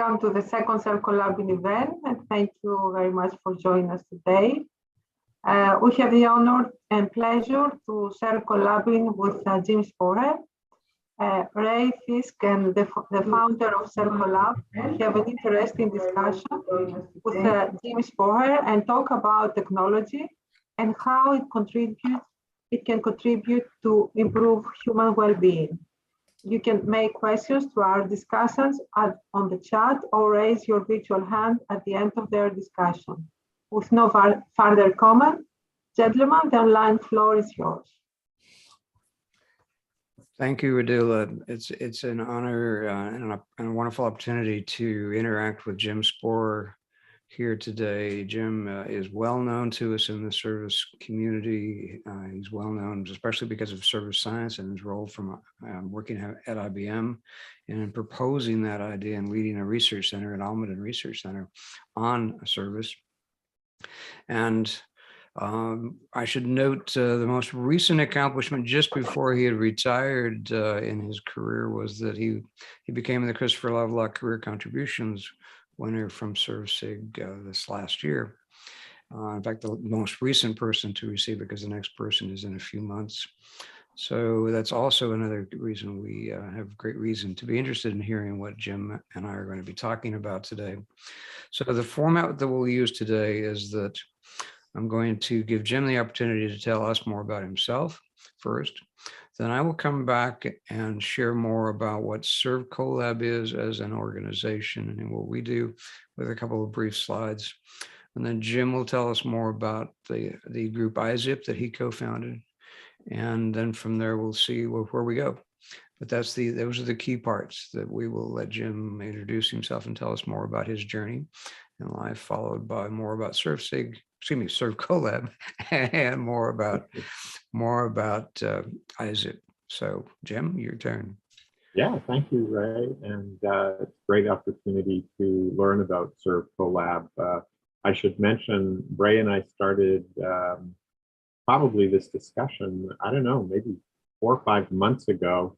welcome to the second ServCollabing event, and thank you very much for joining us today. We have the honor and pleasure to ServCollabing with Jim Spohrer. Ray Fisk and the founder of ServCollab have an interesting discussion with Jim Spohrer and talk about technology and how it can contribute to improve human well-being. You can make questions to our discussants on the chat or raise your virtual hand at the end of their discussion. With no further comment, gentlemen, the online floor is yours. Thank you, Adila. It's an honor and a wonderful opportunity to interact with Jim Spohrer here today. Jim is well known to us in the service community. He's well known, especially because of service science and his role from working at IBM and in proposing that idea and leading a research center, an Almaden Research Center, on service. And I should note the most recent accomplishment just before he had retired in his career was that he became the Christopher Lovelock Career Contributions winner from ServCig this last year. In fact, the most recent person to receive it, because the next person is in a few months. So that's also another reason we have great reason to be interested in hearing what Jim and I are going to be talking about today. So the format that we'll use today is that I'm going to give Jim the opportunity to tell us more about himself first. Then I will come back and share more about what ServCollab is as an organization and what we do with a couple of brief slides. And then Jim will tell us more about the group IZIP that he co-founded. And then from there, we'll see where we go. But those are the key parts that we will let Jim introduce himself and tell us more about his journey in life, followed by more about ServCollab, and more about IZIP. So, Jim, your turn. Yeah, thank you, Ray, and it's a great opportunity to learn about ServCollab. I should mention, Ray and I started probably this discussion, I don't know, maybe 4 or 5 months ago.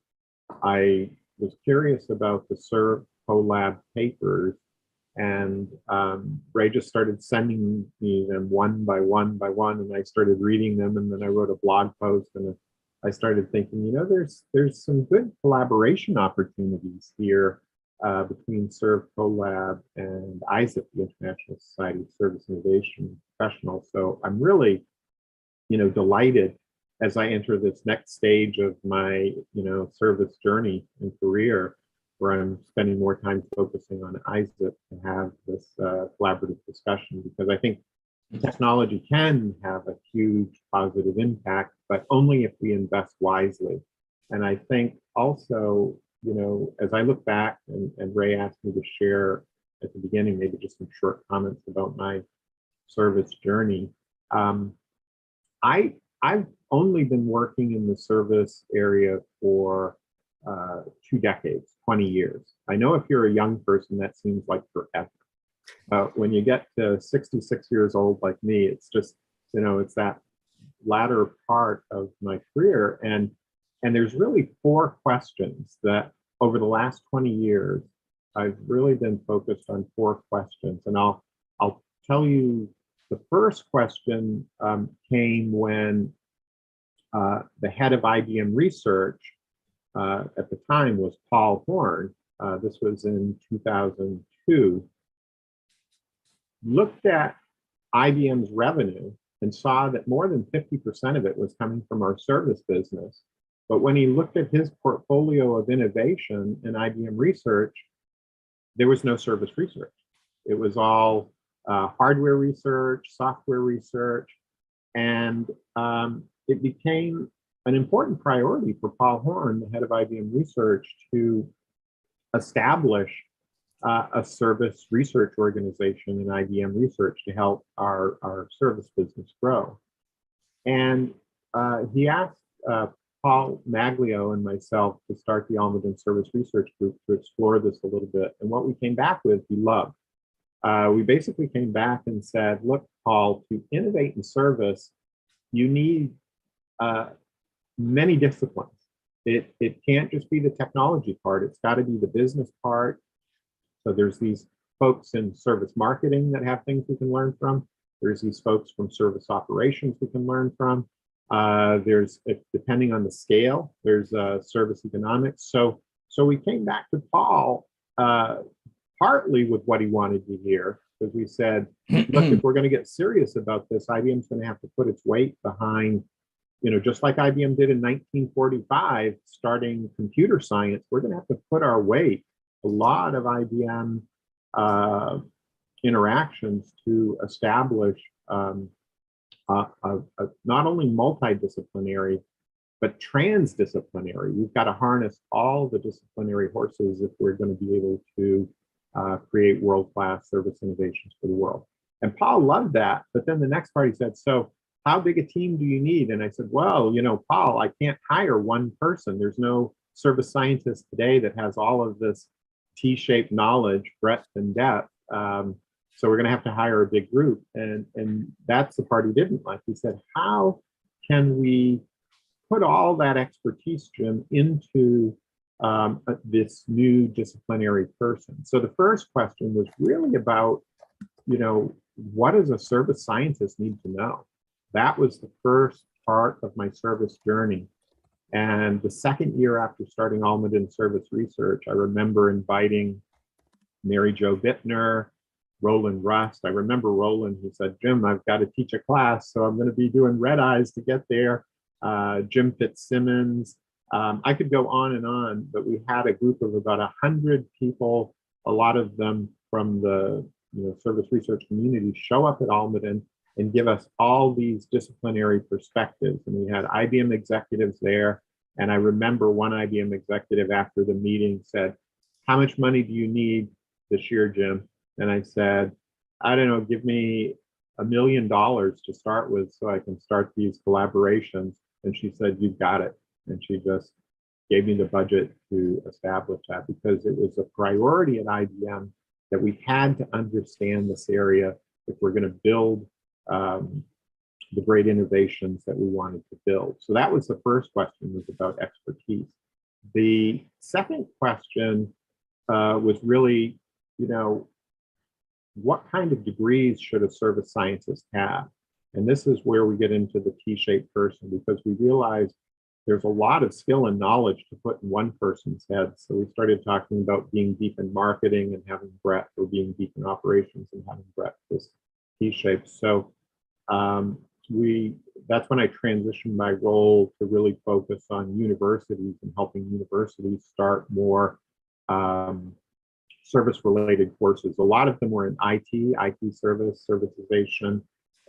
I was curious about the ServCollab papers, and Ray just started sending me them one by one, and I started reading them, and then I wrote a blog post, and I started thinking, you know, there's some good collaboration opportunities here between ServCollab and IZIP, the International Society of Service Innovation Professionals. So I'm really, you know, delighted as I enter this next stage of my, you know, service journey and career, where I'm spending more time focusing on IZIP to have this collaborative discussion, because I think technology can have a huge positive impact, but only if we invest wisely. And I think also, you know, as I look back, and Ray asked me to share at the beginning, maybe just some short comments about my service journey. I've only been working in the service area for 2 decades, 20 years. I know if you're a young person, that seems like forever. When you get to 66 years old like me, it's just, you know, it's that latter part of my career. And there's really 4 questions that over the last 20 years, I've really been focused on 4 questions. And I'll tell you, the first question came when the head of IBM research at the time was Paul Horn. This was in 2002. Looked at IBM's revenue and saw that more than 50% of it was coming from our service business. But when he looked at his portfolio of innovation in IBM research, there was no service research. It was all hardware research, software research, and it became an important priority for Paul Horn, the head of IBM research, to establish a service research organization in IBM research to help our service business grow. And he asked Paul Maglio and myself to start the Almaden Service Research Group to explore this a little bit. And what we came back with, he loved. We basically came back and said, look, Paul, to innovate in service, you need many disciplines. It can't just be the technology part. It's got to be the business part, So there's these folks in service marketing that have things we can learn from. There's these folks from service operations we can learn from. Depending on the scale, there's service economics. So we came back to Paul partly with what he wanted to hear, because we said, look, if we're going to get serious about this, IBM's going to have to put its weight behind, just like IBM did in 1945, starting computer science, we're going to have to put our weight, a lot of IBM interactions to establish not only multidisciplinary, but transdisciplinary. We've got to harness all the disciplinary horses if we're going to be able to create world-class service innovations for the world. And Paul loved that, but then the next part he said, so how big a team do you need? And I said, well, Paul, I can't hire one person. There's no service scientist today that has all of this T-shaped knowledge, breadth and depth. So we're going to have to hire a big group. And that's the part he didn't like. He said, how can we put all that expertise, Jim, into this new disciplinary person? So the first question was really about, what does a service scientist need to know? That was the first part of my service journey. And the second year after starting Almaden Service Research, I remember inviting Mary Jo Bittner, Roland Rust. I remember Roland, who said, Jim, I've got to teach a class, so I'm going to be doing red eyes to get there. Jim Fitzsimmons. I could go on, but we had a group of about 100 people, a lot of them from the service research community, show up at Almaden and give us all these disciplinary perspectives. And we had IBM executives there. And I remember one IBM executive after the meeting said, how much money do you need this year, Jim? And I said, I don't know, give me $1 million to start with so I can start these collaborations. And she said, you've got it. And she just gave me the budget to establish that, because it was a priority at IBM that we had to understand this area if we're going to build the great innovations that we wanted to build. So that was the first question, was about expertise. The second question was really, what kind of degrees should a service scientist have? And this is where we get into the T-shaped person, because we realized there's a lot of skill and knowledge to put in one person's head. So we started talking about being deep in marketing and having breadth, or being deep in operations and having breadth, this T-shaped. So that's when I transitioned my role to really focus on universities and helping universities start more service-related courses. A lot of them were in IT service, servitization.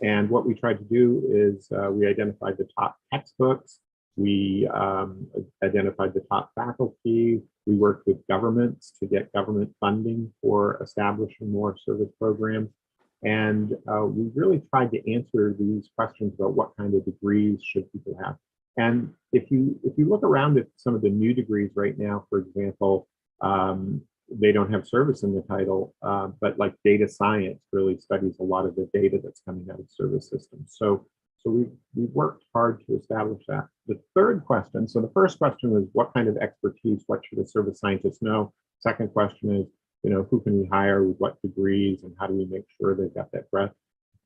And what we tried to do is we identified the top textbooks. We identified the top faculty. We worked with governments to get government funding for establishing more service programs. And we really tried to answer these questions about what kind of degrees should people have. And if you look around at some of the new degrees right now, for example, they don't have service in the title, but like data science really studies a lot of the data that's coming out of service systems. So we worked hard to establish that. The third question, so the first question was what kind of expertise, what should a service scientist know? Second question is, who can we hire with what degrees, and how do we make sure they've got that breadth?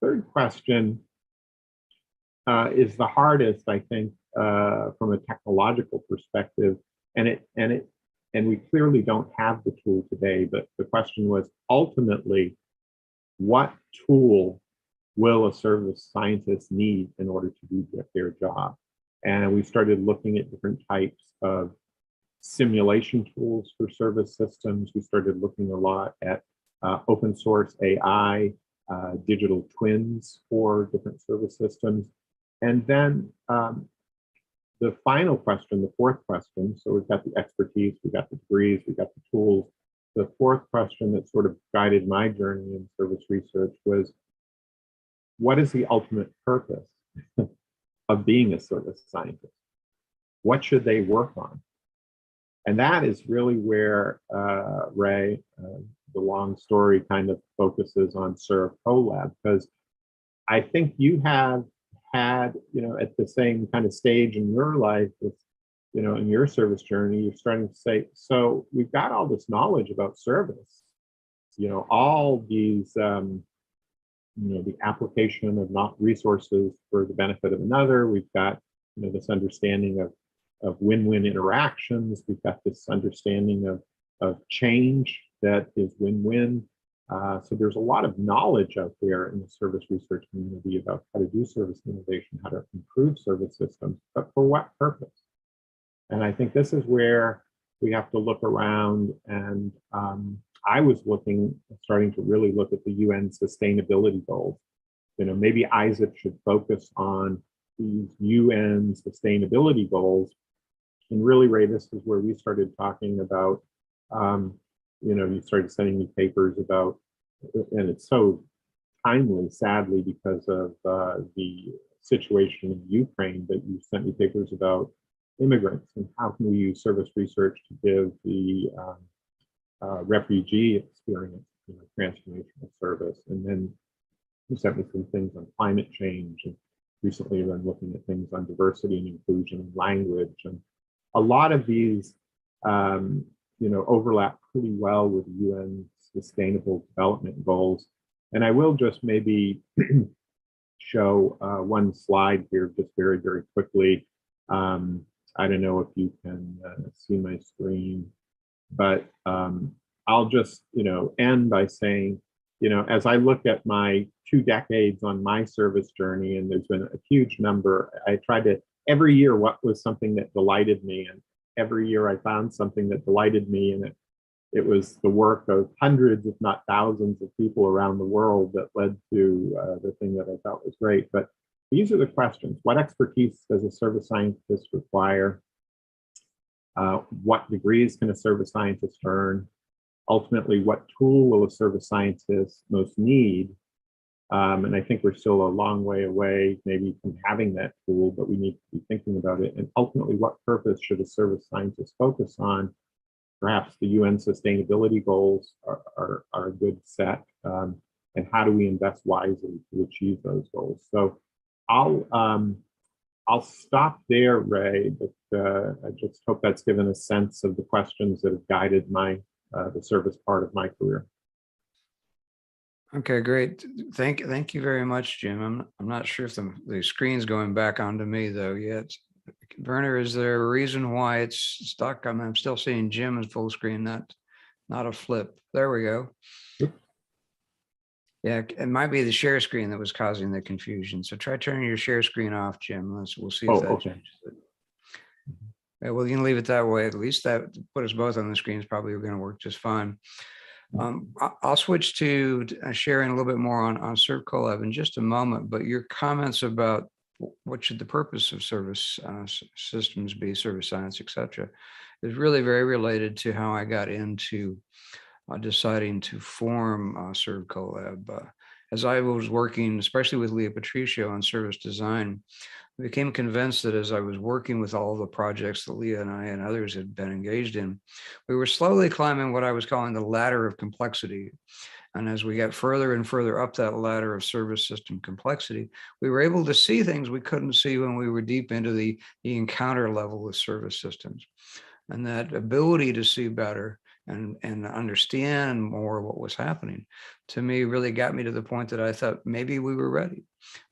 Third question is the hardest, I think, from a technological perspective, and we clearly don't have the tool today. But the question was ultimately, what tool will a service scientist need in order to do their job? And we started looking at different types of simulation tools for service systems. We started looking a lot at open source AI, digital twins for different service systems. And then the final question, the fourth question, so we've got the expertise, we've got the degrees, we've got the tools. The fourth question that sort of guided my journey in service research was, what is the ultimate purpose of being a service scientist? What should they work on? And that is really where Ray, the long story, kind of focuses on ServCollab, because I think you have had, at the same kind of stage in your life with, in your service journey, you're starting to say, so we've got all this knowledge about service. all these, the application of not resources for the benefit of another. We've got, this understanding of win-win interactions. We've got this understanding of change that is win-win. So there's a lot of knowledge out there in the service research community about how to do service innovation, how to improve service systems, but for what purpose? And I think this is where we have to look around, and I was starting to really look at the UN sustainability goals. Maybe Isaac should focus on these UN sustainability goals. And really, Ray, this is where we started talking about, you started sending me papers about, and it's so timely, sadly, because of the situation in Ukraine, that you sent me papers about immigrants and how can we use service research to give the refugee experience, transformational service. And then you sent me some things on climate change, and recently I've been looking at things on diversity and inclusion and language. And a lot of these, overlap pretty well with UN Sustainable Development Goals. And I will just maybe show one slide here just very, very quickly. I don't know if you can see my screen, but I'll just, end by saying, as I look at my 2 decades on my service journey, and there's been a huge number, I tried to, every year, what was something that delighted me? And every year I found something that delighted me, and it was the work of hundreds, if not thousands, of people around the world that led to the thing that I thought was great. But these are the questions. What expertise does a service scientist require? What degrees can a service scientist earn? Ultimately, what tool will a service scientist most need? And I think we're still a long way away maybe from having that tool, but we need to be thinking about it. And ultimately, what purpose should a service scientist focus on? Perhaps the UN sustainability goals are a good set. And how do we invest wisely to achieve those goals? So I'll stop there, Ray, but I just hope that's given a sense of the questions that have guided the service part of my career. Okay, great. Thank you very much, Jim. I'm not sure if the screen's going back onto me though yet. Werner, is there a reason why it's stuck? I'm still seeing Jim as full screen, not a flip. There we go. Yeah, it might be the share screen that was causing the confusion. So try turning your share screen off, Jim. We'll see if that changes it. Yeah, well, you can leave it that way. At least that put us both on the screen is probably going to work just fine. I'll switch to sharing a little bit more on ServCollab in just a moment, but your comments about what should the purpose of service systems be, service science, et cetera, is really very related to how I got into deciding to form ServCollab. As I was working, especially with Leah Patricio on service design, I became convinced that as I was working with all the projects that Leah and I and others had been engaged in, we were slowly climbing what I was calling the ladder of complexity. And as we got further and further up that ladder of service system complexity, we were able to see things we couldn't see when we were deep into the encounter level of service systems. And that ability to see better and understand more what was happening, to me, really got me to the point that I thought maybe we were ready.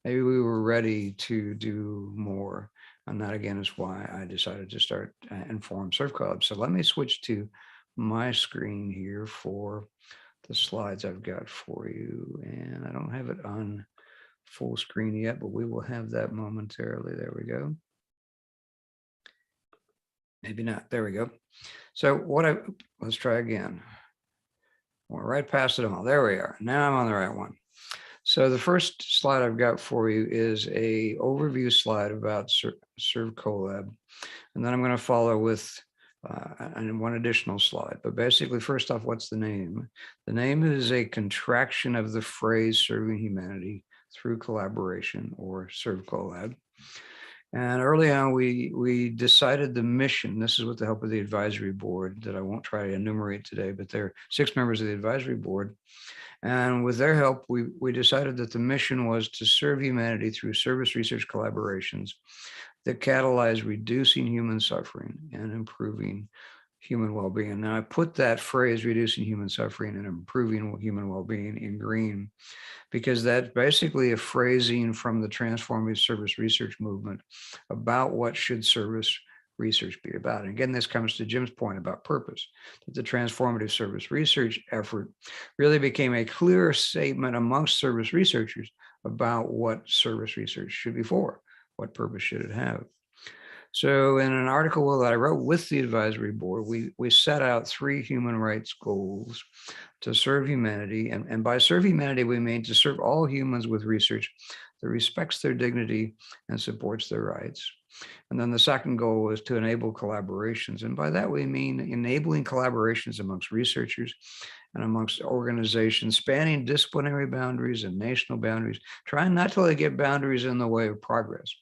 Maybe we were ready to do more. And that, again, is why I decided to start and form ServCollab. So let me switch to my screen here for the slides I've got for you. And I don't have it on full screen yet, but we will have that momentarily. There we go. Maybe not. There we go. So let's try again. We're right past it all. There we are. Now I'm on the right one. So the first slide I've got for you is a overview slide about ServCollab. And then I'm going to follow with one additional slide. But basically, first off, what's the name? The name is a contraction of the phrase serving humanity through collaboration, or ServCollab. And early on, we decided the mission. This is with the help of the advisory board that I won't try to enumerate today, but there are 6 members of the advisory board. And with their help, we decided that the mission was to serve humanity through service research collaborations that catalyze reducing human suffering and improving human well-being. Now I put that phrase, reducing human suffering and improving human well-being, in green, because that's basically a phrasing from the transformative service research movement about what should service research be about. And again, this comes to Jim's point about purpose, that the transformative service research effort really became a clear statement amongst service researchers about what service research should be for, what purpose should it have. So in an article that I wrote with the advisory board, we set out 3 human rights goals to serve humanity. And by serve humanity, we mean to serve all humans with research that respects their dignity and supports their rights. And then the second goal was to enable collaborations. And by that, we mean enabling collaborations amongst researchers and amongst organizations spanning disciplinary boundaries and national boundaries, trying not to let get boundaries in the way of progress.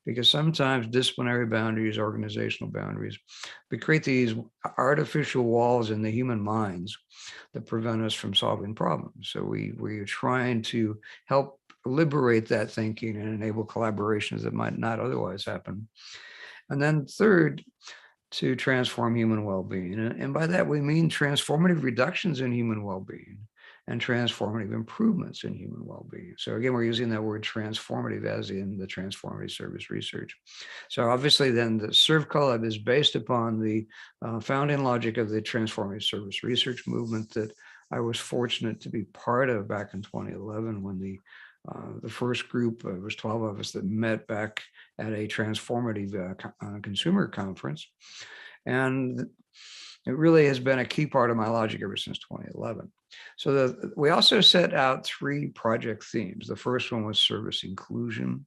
Because sometimes disciplinary boundaries, organizational boundaries, we create these artificial walls in the human minds that prevent us from solving problems. So we are trying to help liberate that thinking and enable collaborations that might not otherwise happen. And then third, to transform human well-being. And by that, we mean transformative reductions in human well-being and transformative improvements in human well-being. So again, we're using that word transformative as in the transformative service research. So obviously then the ServCollab is based upon the founding logic of the transformative service research movement that I was fortunate to be part of back in 2011 when the first group, it was 12 of us that met back at a transformative consumer conference. And it really has been a key part of my logic ever since 2011. So we also set out 3 project themes. The first one was service inclusion.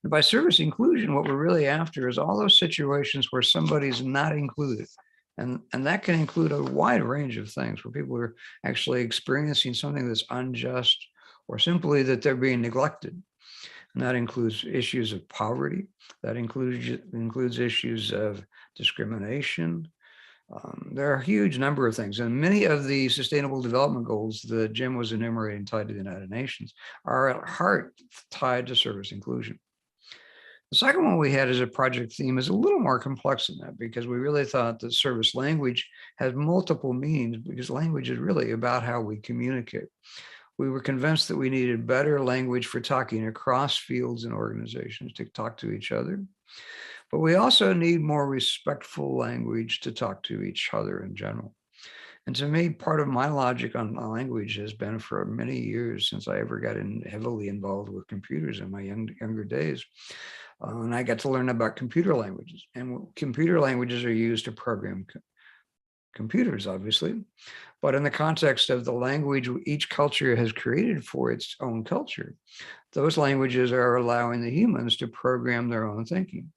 And by service inclusion, what we're really after is all those situations where somebody's not included. And that can include a wide range of things where people are actually experiencing something that's unjust or simply that they're being neglected. And that includes issues of poverty. That includes issues of discrimination. There are a huge number of things, and many of the sustainable development goals that Jim was enumerating tied to the United Nations are at heart tied to service inclusion. The second one we had as a project theme is a little more complex than that, because we really thought that service language has multiple meanings, because language is really about how we communicate. We were convinced that we needed better language for talking across fields and organizations to talk to each other. But we also need more respectful language to talk to each other in general. And to me, part of my logic on language has been for many years since I ever got heavily involved with computers in my younger days. And I got to learn about computer languages. And computer languages are used to program computers, obviously. But in the context of the language each culture has created for its own culture, those languages are allowing the humans to program their own thinking.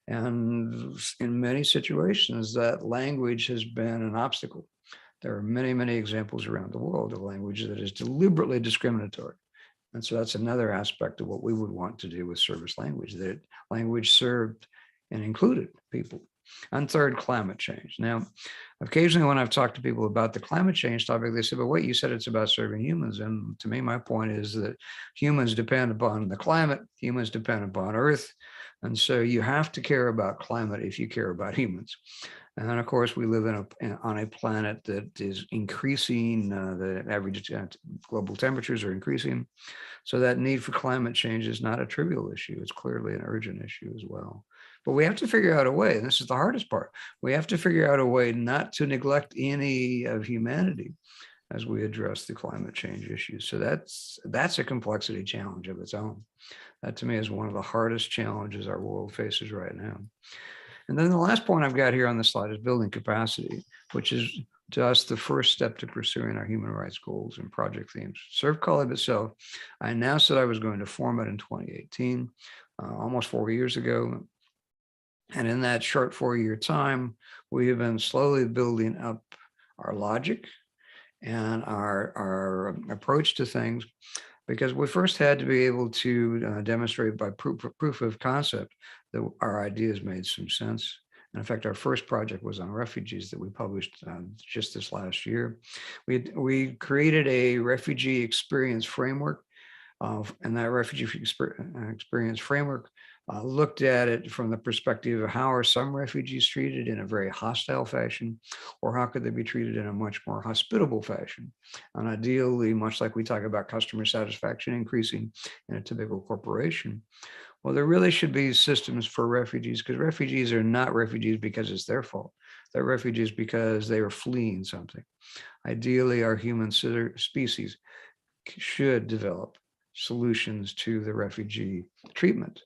And in many situations, that language has been an obstacle. There are many, many examples around the world of language that is deliberately discriminatory. And so that's another aspect of what we would want to do with service language, that language served and included people. And third, climate change. Now, occasionally when I've talked to people about the climate change topic, they say, but wait, you said it's about serving humans. And to me, my point is that humans depend upon the climate, humans depend upon Earth. And so you have to care about climate if you care about humans. And of course, we live on a planet that is increasing, the average global temperatures are increasing. So that need for climate change is not a trivial issue. It's clearly an urgent issue as well. But we have to figure out a way, and this is the hardest part, we have to figure out a way not to neglect any of humanity as we address the climate change issues. So that's a complexity challenge of its own. That to me is one of the hardest challenges our world faces right now. And then the last point I've got here on the slide is building capacity, which is to us the first step to pursuing our human rights goals and project themes. ServCollab itself, I announced that I was going to form it in 2018, almost 4 years ago. And in that short 4-year time, we have been slowly building up our logic and our approach to things, because we first had to be able to demonstrate by proof of concept that our ideas made some sense. And in fact, our first project was on refugees that we published just this last year. We created a refugee experience framework, and that refugee experience framework looked at it from the perspective of how are some refugees treated in a very hostile fashion, or how could they be treated in a much more hospitable fashion? And ideally, much like we talk about customer satisfaction increasing in a typical corporation, well, there really should be systems for refugees, because refugees are not refugees because it's their fault. They're refugees because they are fleeing something. Ideally, our human species should develop solutions to the refugee treatment,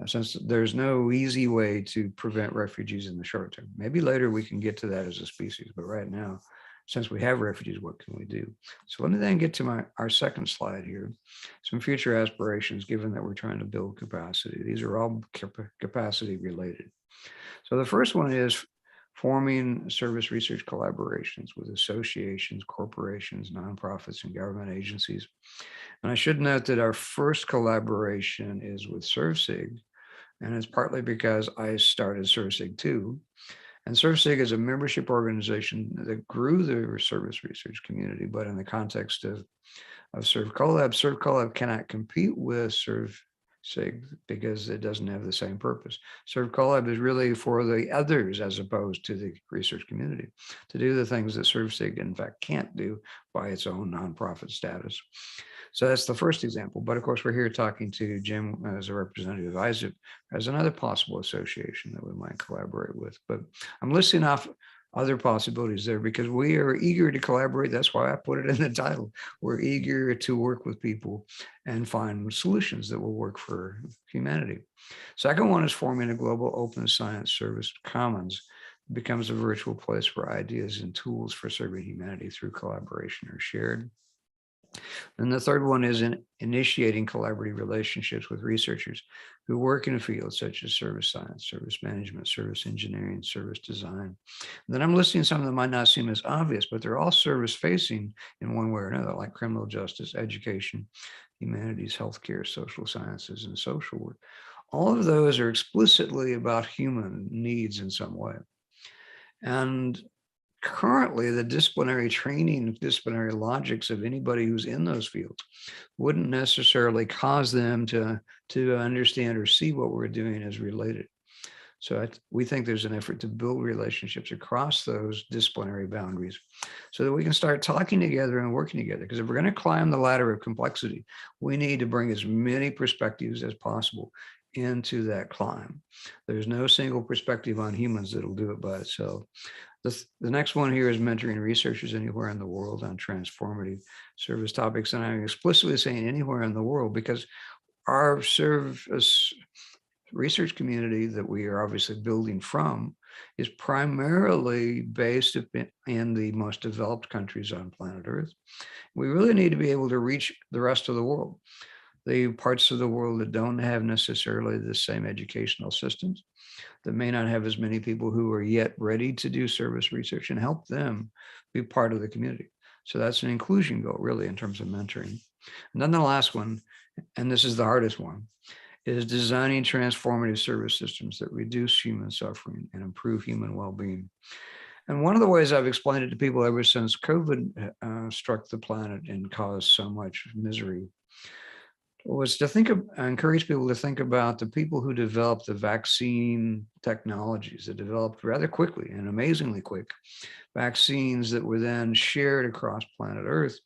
since there's no easy way to prevent refugees in the short term. Maybe later we can get to that as a species, but right now, since we have refugees, what can we do? So let me then get to our second slide here, some future aspirations, given that we're trying to build capacity. These are all capacity related. So the first one is forming service research collaborations with associations, corporations, nonprofits, and government agencies. And I should note that our first collaboration is with ServCig, and it's partly because I started ServCig too. And ServCig is a membership organization that grew the service research community, but in the context of ServCollab cannot compete with ServCig because it doesn't have the same purpose. ServCollab is really for the others as opposed to the research community to do the things that ServCig in fact can't do by its own nonprofit status. So that's the first example. But of course, we're here talking to Jim as a representative of ISIP as another possible association that we might collaborate with. But I'm listing off other possibilities there because we are eager to collaborate. That's why I put it in the title. We're eager to work with people and find solutions that will work for humanity. Second one is forming a global open science service commons. It becomes a virtual place where ideas and tools for serving humanity through collaboration are shared. And the third one is initiating collaborative relationships with researchers who work in fields such as service science, service management, service engineering, service design. And then I'm listing some that might not seem as obvious, but they're all service facing in one way or another, like criminal justice, education, humanities, healthcare, social sciences, and social work. All of those are explicitly about human needs in some way. And currently, the disciplinary training, disciplinary logics of anybody who's in those fields wouldn't necessarily cause them to understand or see what we're doing as related. So we think there's an effort to build relationships across those disciplinary boundaries so that we can start talking together and working together. Because if we're going to climb the ladder of complexity, we need to bring as many perspectives as possible into that climb. There's no single perspective on humans that'll do it by itself. The next one here is mentoring researchers anywhere in the world on transformative service topics. And I'm explicitly saying anywhere in the world because our service research community that we are obviously building from is primarily based in the most developed countries on planet Earth. We really need to be able to reach the rest of the world, the parts of the world that don't have necessarily the same educational systems, that may not have as many people who are yet ready to do service research, and help them be part of the community. So that's an inclusion goal, really, in terms of mentoring. And then the last one, and this is the hardest one, is designing transformative service systems that reduce human suffering and improve human well-being. And one of the ways I've explained it to people ever since COVID struck the planet and caused so much misery was to encourage people to think about the people who developed the vaccine technologies that developed rather quickly and amazingly quick vaccines that were then shared across planet Earth.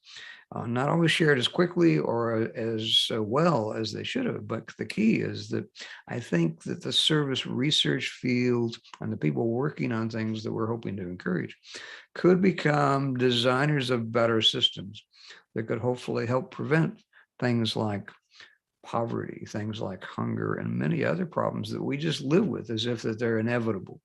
Not always shared as quickly or as well as they should have, but the key is that I think that the service research field and the people working on things that we're hoping to encourage could become designers of better systems that could hopefully help prevent things like poverty, things like hunger, and many other problems that we just live with as if that they're inevitable.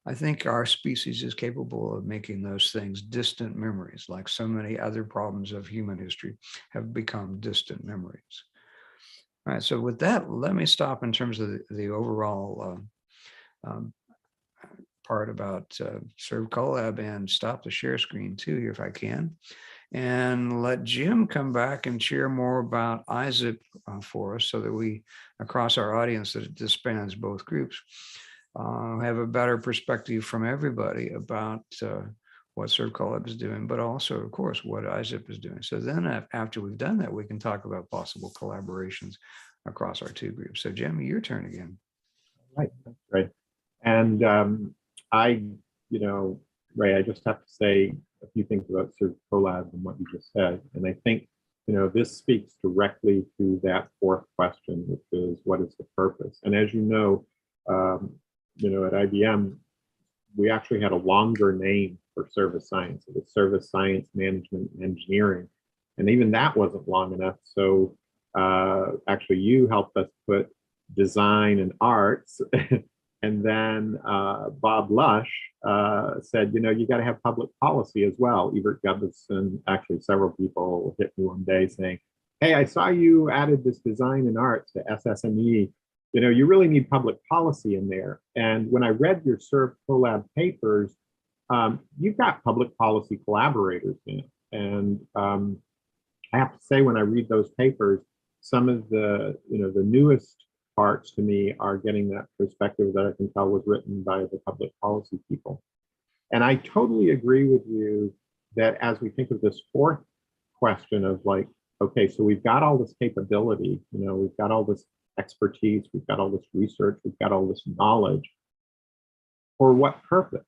I think our species is capable of making those things distant memories, like so many other problems of human history have become distant memories. All right, so with that, let me stop in terms of the overall part about ServCollab and stop the share screen too here if I can, and let Jim come back and share more about ISIP for us so that we, across our audience that spans both groups, have a better perspective from everybody about what ServCollab is doing, but also, of course, what ISIP is doing. So then after we've done that, we can talk about possible collaborations across our two groups. So Jim, your turn again. Right, that's right. And Ray, I just have to say a few things about ServCollab and what you just said. And I think, this speaks directly to that fourth question, which is, what is the purpose? And as you know, at IBM, we actually had a longer name for service science. It was Service Science Management and Engineering. And even that wasn't long enough. So actually, you helped us put design and arts. And then Bob Lush said, you got to have public policy as well. Ebert Gubbison, actually several people hit me one day saying, hey, I saw you added this design and arts to SSME. You really need public policy in there. And when I read your ServCollab papers, you've got public policy collaborators in it. And I have to say, when I read those papers, some of the newest parts to me are getting that perspective that I can tell was written by the public policy people. And I totally agree with you that as we think of this fourth question of like, okay, so we've got all this capability, we've got all this expertise, we've got all this research, we've got all this knowledge. For what purpose?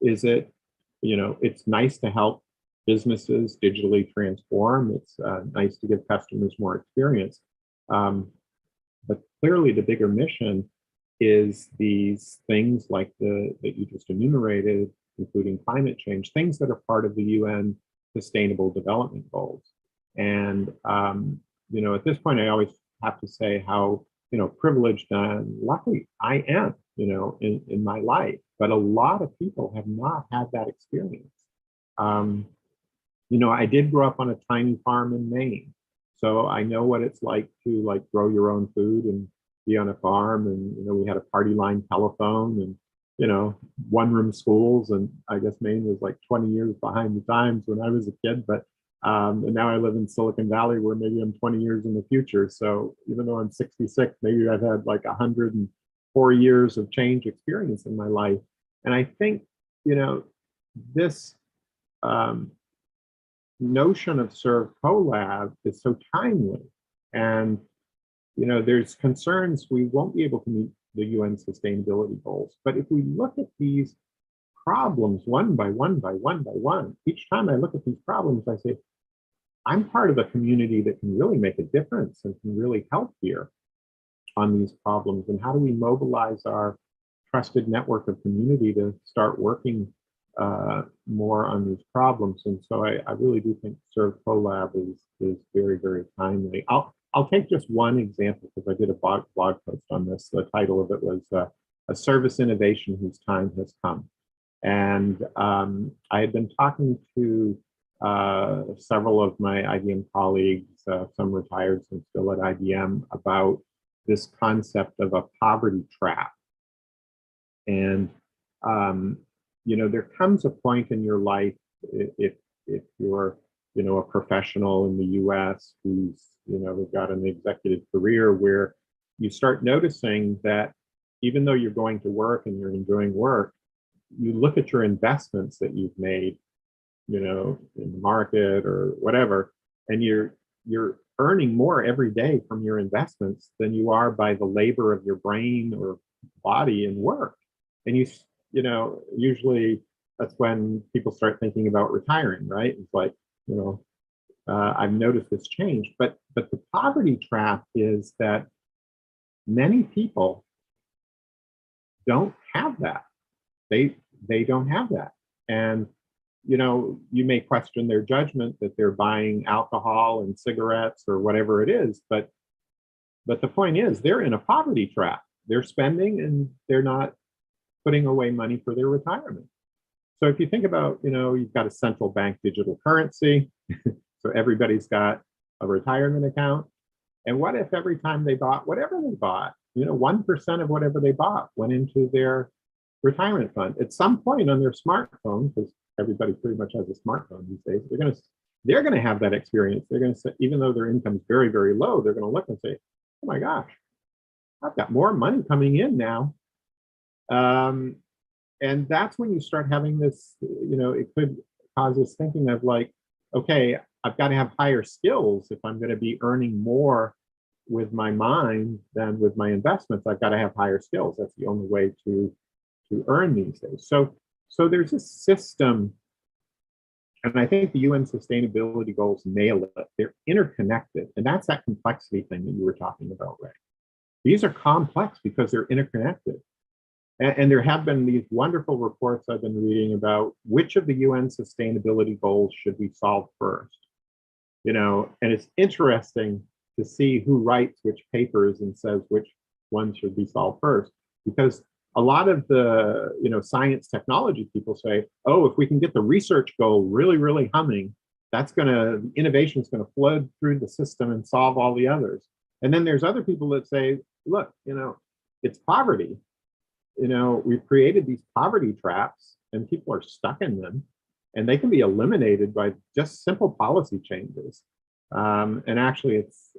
Is it, it's nice to help businesses digitally transform. It's nice to give customers more experience. But clearly the bigger mission is these things like that you just enumerated, including climate change, things that are part of the UN Sustainable Development Goals. And, at this point, I always have to say how, privileged and lucky I am, in my life. But a lot of people have not had that experience. I did grow up on a tiny farm in Maine. So I know what it's like to grow your own food and be on a farm. And, we had a party line telephone and, one-room schools. And I guess Maine was like 20 years behind the times when I was a kid. But and now I live in Silicon Valley, where maybe I'm 20 years in the future. So even though I'm 66, maybe I've had like 104 years of change experience in my life. And I think, this notion of ServCollab is so timely. And, there's concerns we won't be able to meet the UN sustainability goals. But if we look at these problems one by one by one by one, each time I look at these problems, I say, I'm part of a community that can really make a difference and can really help here on these problems. And how do we mobilize our trusted network of community to start working more on these problems? And so I really do think ServCollab is very, very timely. I'll take just one example, because I did a blog post on this. The title of it was A Service Innovation Whose Time Has Come. And I had been talking to several of my IBM colleagues, some retired, some still at IBM, about this concept of a poverty trap. And there comes a point in your life, if you're a professional in the US who's got an executive career, where you start noticing that even though you're going to work and you're enjoying work, you look at your investments that you've made, in the market or whatever, and you're earning more every day from your investments than you are by the labor of your brain or body and work. And usually that's when people start thinking about retiring, right? It's like, I've noticed this change, but the poverty trap is that many people don't have that. They don't have that. And, you may question their judgment that they're buying alcohol and cigarettes or whatever it is, but the point is, they're in a poverty trap. They're spending and they're not putting away money for their retirement. So if you think about, you've got a central bank digital currency, so everybody's got a retirement account. And what if every time they bought whatever they bought, 1% of whatever they bought went into their retirement fund? At some point on their smartphone, because everybody pretty much has a smartphone these days, they're going to have that experience. They're going to say, even though their income is very, very low, they're going to look and say, oh my gosh, I've got more money coming in now. And that's when you start having this, it could cause this thinking of like, okay, I've got to have higher skills if I'm going to be earning more with my mind than with my investments. I've got to have higher skills. That's the only way to earn these days. So there's a system, and I think the UN sustainability goals nail it. They're interconnected, and that's that complexity thing that you were talking about, Ray. These are complex because they're interconnected. And there have been these wonderful reports I've been reading about which of the UN sustainability goals should we solve first. And it's interesting to see who writes which papers and says which ones should be solved first, because a lot of the science technology people say, oh, if we can get the research goal really, really humming, innovation is going to flood through the system and solve all the others. And then there's other people that say, look, it's poverty. We've created these poverty traps and people are stuck in them, and they can be eliminated by just simple policy changes. And actually, it's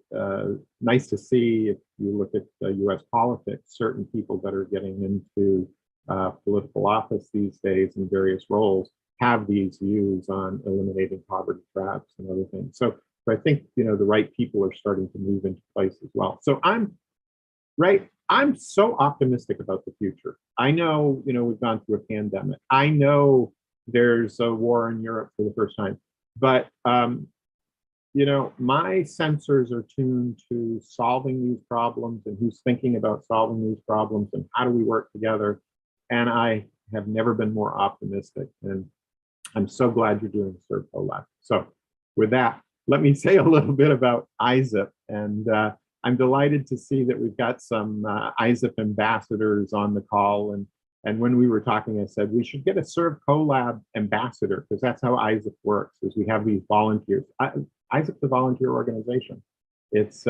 nice to see, if you look at US politics, certain people that are getting into political office these days in various roles have these views on eliminating poverty traps and other things. So I think, the right people are starting to move into place as well. So I'm so optimistic about the future. I know, we've gone through a pandemic. I know there's a war in Europe for the first time, but my sensors are tuned to solving these problems and who's thinking about solving these problems and how do we work together. And I have never been more optimistic. And I'm so glad you're doing ServCollab. So with that, let me say a little bit about IZIP. And I'm delighted to see that we've got some IZIP ambassadors on the call. And when we were talking, I said, we should get a ServCollab ambassador, because that's how IZIP works, is we have these volunteers. IZIP's a volunteer organization. It's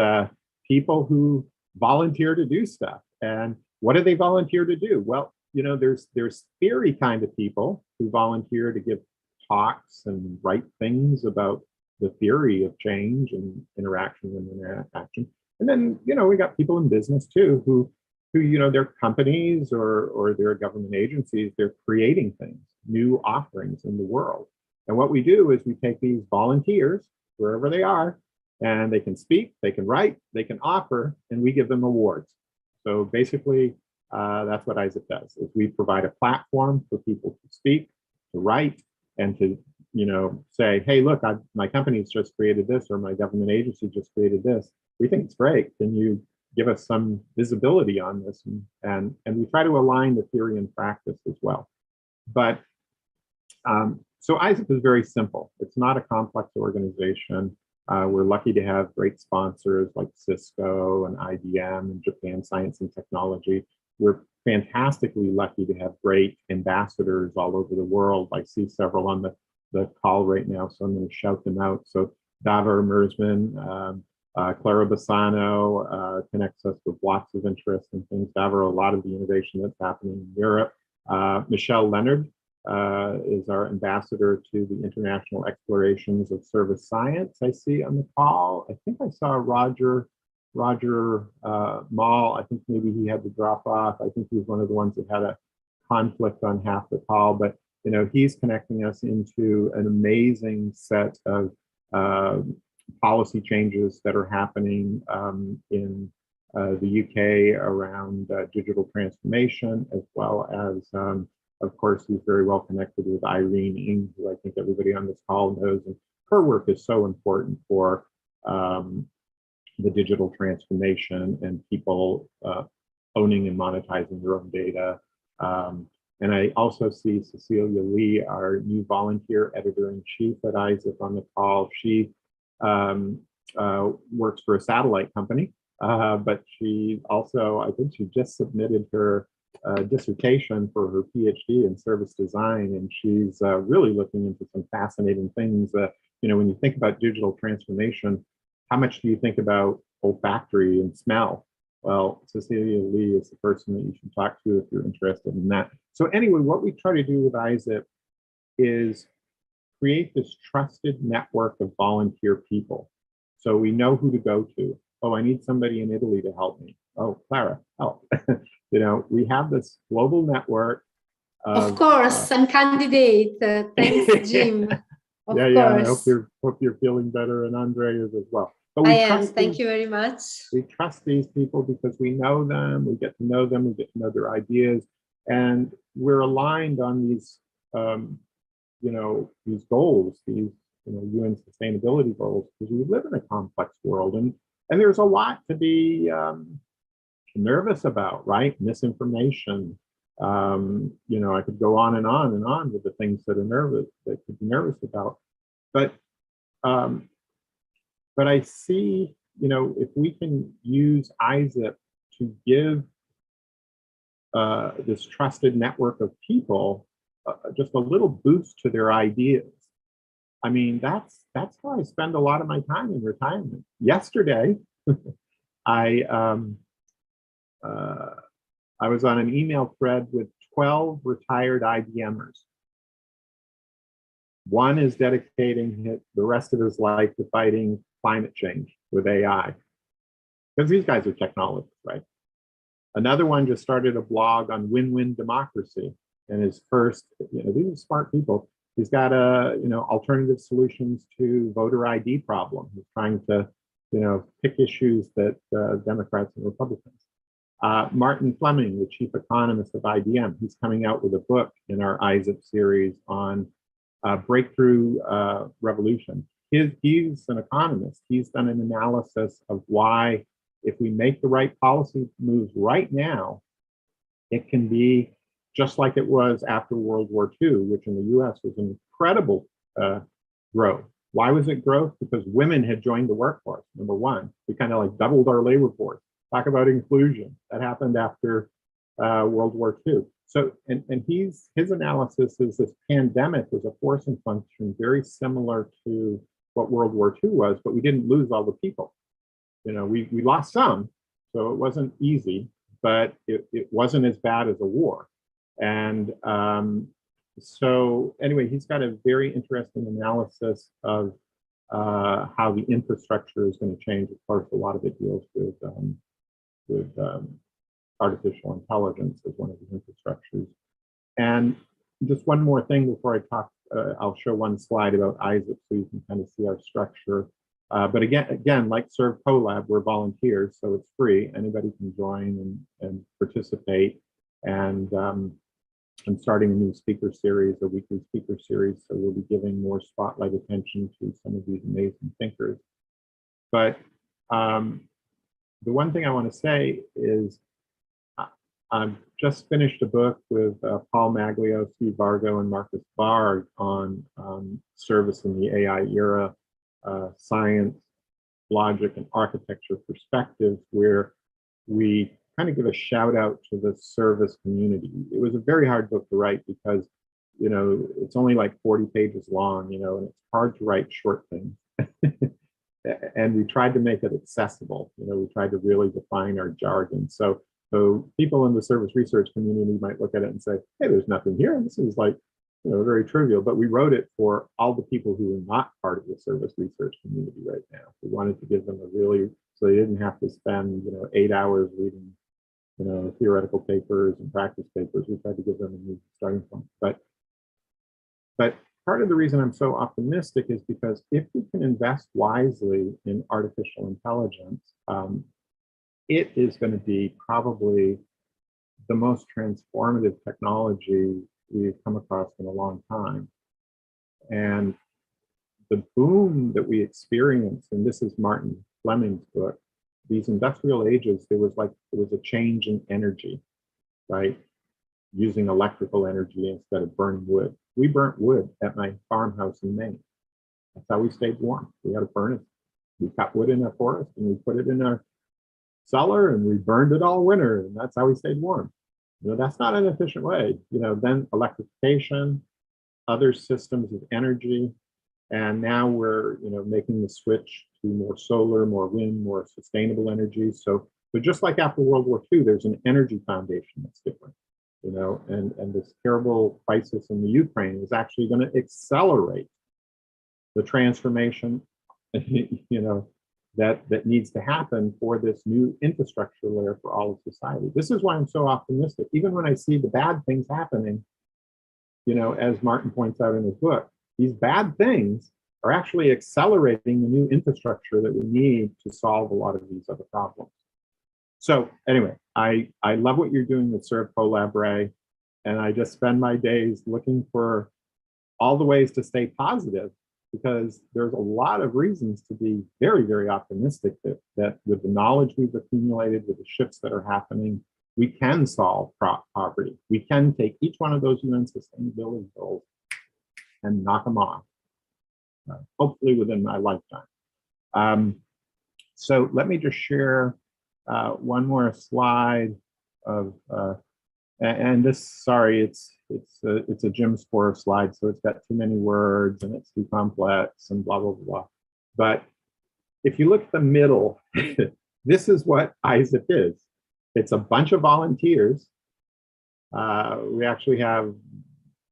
people who volunteer to do stuff. And what do they volunteer to do? Well, there's theory kind of people who volunteer to give talks and write things about the theory of change and interaction and interaction. And then, we got people in business too, who they're companies or they're government agencies, they're creating things, new offerings in the world. And what we do is we take these volunteers, wherever they are, and they can speak, they can write, they can offer, and we give them awards. So basically, that's what IZIP does, is we provide a platform for people to speak, to write, and to say, hey, look, my company's just created this, or my government agency just created this. We think it's great. Can you give us some visibility on this? And we try to align the theory and practice as well. But so IZIP is very simple. It's not a complex organization. We're lucky to have great sponsors like Cisco and IBM and Japan Science and Technology. We're fantastically lucky to have great ambassadors all over the world. I see several on the call right now, so I'm going to shout them out. So Davor Mersman, Clara Bassano connects us with lots of interest in things. Davor, a lot of the innovation that's happening in Europe. Michelle Leonard is our ambassador to the International Explorations of Service Science. I see on the call. I think I saw Roger Mall. I think maybe he had to drop off. I think he was one of the ones that had a conflict on half the call, but he's connecting us into an amazing set of policy changes that are happening in the UK around digital transformation, as well as, of course, he's very well connected with Irene Ng, who I think everybody on this call knows. And her work is so important for the digital transformation and people owning and monetizing their own data. And I also see Cecilia Lee, our new volunteer editor-in-chief at IZIP, on the call. She works for a satellite company, but she also, I think she just submitted her dissertation for her PhD in service design, and she's really looking into some fascinating things. When you think about digital transformation, how much do you think about olfactory and smell? Well, Cecilia Lee is the person that you should talk to if you're interested in that. So anyway, what we try to do with IZIP is create this trusted network of volunteer people. So we know who to go to. Oh, I need somebody in Italy to help me. Oh, Clara, help. We have this global network. Of course, I'm candidate. Thanks, Jim. Yeah. I hope you're feeling better, and Andre is as well. But I am. Thank you very much. We trust these people because we know them, we get to know them, we get to know their ideas, and we're aligned on these, these goals, these, UN sustainability goals, because we live in a complex world, and there's a lot to be nervous about, right? Misinformation. I could go on and on and on with the things that could be nervous about, but I see, if we can use IZIP to give this trusted network of people just a little boost to their ideas. I mean, that's how I spend a lot of my time in retirement. Yesterday, I was on an email thread with 12 retired IBMers. One is dedicating the rest of his life to fighting climate change with AI, because these guys are technologists, right? Another one just started a blog on win-win democracy, and his first, these are smart people. He's got alternative solutions to voter ID problem. He's trying to, pick issues that Democrats and Republicans. Martin Fleming, the chief economist of IBM, he's coming out with a book in our IZIP series on breakthrough revolution. He's an economist. He's done an analysis of why, if we make the right policy moves right now, it can be just like it was after World War II, which in the US was an incredible growth. Why was it growth? Because women had joined the workforce, number one. We kind of like doubled our labor force. Talk about inclusion. That happened after World War II. So, and his analysis is this pandemic was a forcing function very similar to what World War II was, but we didn't lose all the people. We lost some, so it wasn't easy, but it wasn't as bad as a war. And so anyway, he's got a very interesting analysis of how the infrastructure is going to change. Of course, a lot of it deals with artificial intelligence as one of the infrastructures. And just one more thing before I talk, I'll show one slide about IZIP so you can kind of see our structure. But again, like ServCollab, we're volunteers, so it's free. Anybody can join and participate. And I'm starting a new speaker series, a weekly speaker series, so we'll be giving more spotlight attention to some of these amazing thinkers. But the one thing I want to say is I've just finished a book with Paul Maglio, Steve Vargo, and Marcus Bard on service in the AI era, science, logic, and architecture perspectives, where we kind of give a shout out to the service community. It was a very hard book to write because, it's only like 40 pages long, and it's hard to write short things. And we tried to make it accessible. We tried to really define our jargon. So people in the service research community might look at it and say, hey, there's nothing here. This is like, very trivial, but we wrote it for all the people who are not part of the service research community right now. We wanted to give them so they didn't have to spend, 8 hours reading, theoretical papers and practice papers. We tried to give them a new starting point. But part of the reason I'm so optimistic is because if we can invest wisely in artificial intelligence, it is going to be probably the most transformative technology we've come across in a long time. And the boom that we experience, and this is Martin Fleming's book, these industrial ages, there was a change in energy, right? Using electrical energy instead of burning wood. We burnt wood at my farmhouse in Maine. That's how we stayed warm. We had a furnace. We cut wood in a forest and we put it in our cellar and we burned it all winter, and that's how we stayed warm. That's not an efficient way. Then electrification, other systems of energy, and now we're making the switch to more solar, more wind, more sustainable energy. So just like after World War II, there's an energy foundation that's different. And this terrible crisis in the Ukraine is actually going to accelerate the transformation, that needs to happen for this new infrastructure layer for all of society. This is why I'm so optimistic. Even when I see the bad things happening, as Martin points out in his book, these bad things are actually accelerating the new infrastructure that we need to solve a lot of these other problems. So anyway, I love what you're doing with ServCollab, Ray, and I just spend my days looking for all the ways to stay positive, because there's a lot of reasons to be very, very optimistic that with the knowledge we've accumulated, with the shifts that are happening, we can solve poverty. We can take each one of those UN sustainability goals and knock them off, hopefully within my lifetime. So let me just share one more slide of, and this, sorry, it's a Jim Spohrer slide, so it's got too many words and it's too complex and blah, blah, blah. But if you look at the middle, this is what ISIP is. It's a bunch of volunteers. We actually have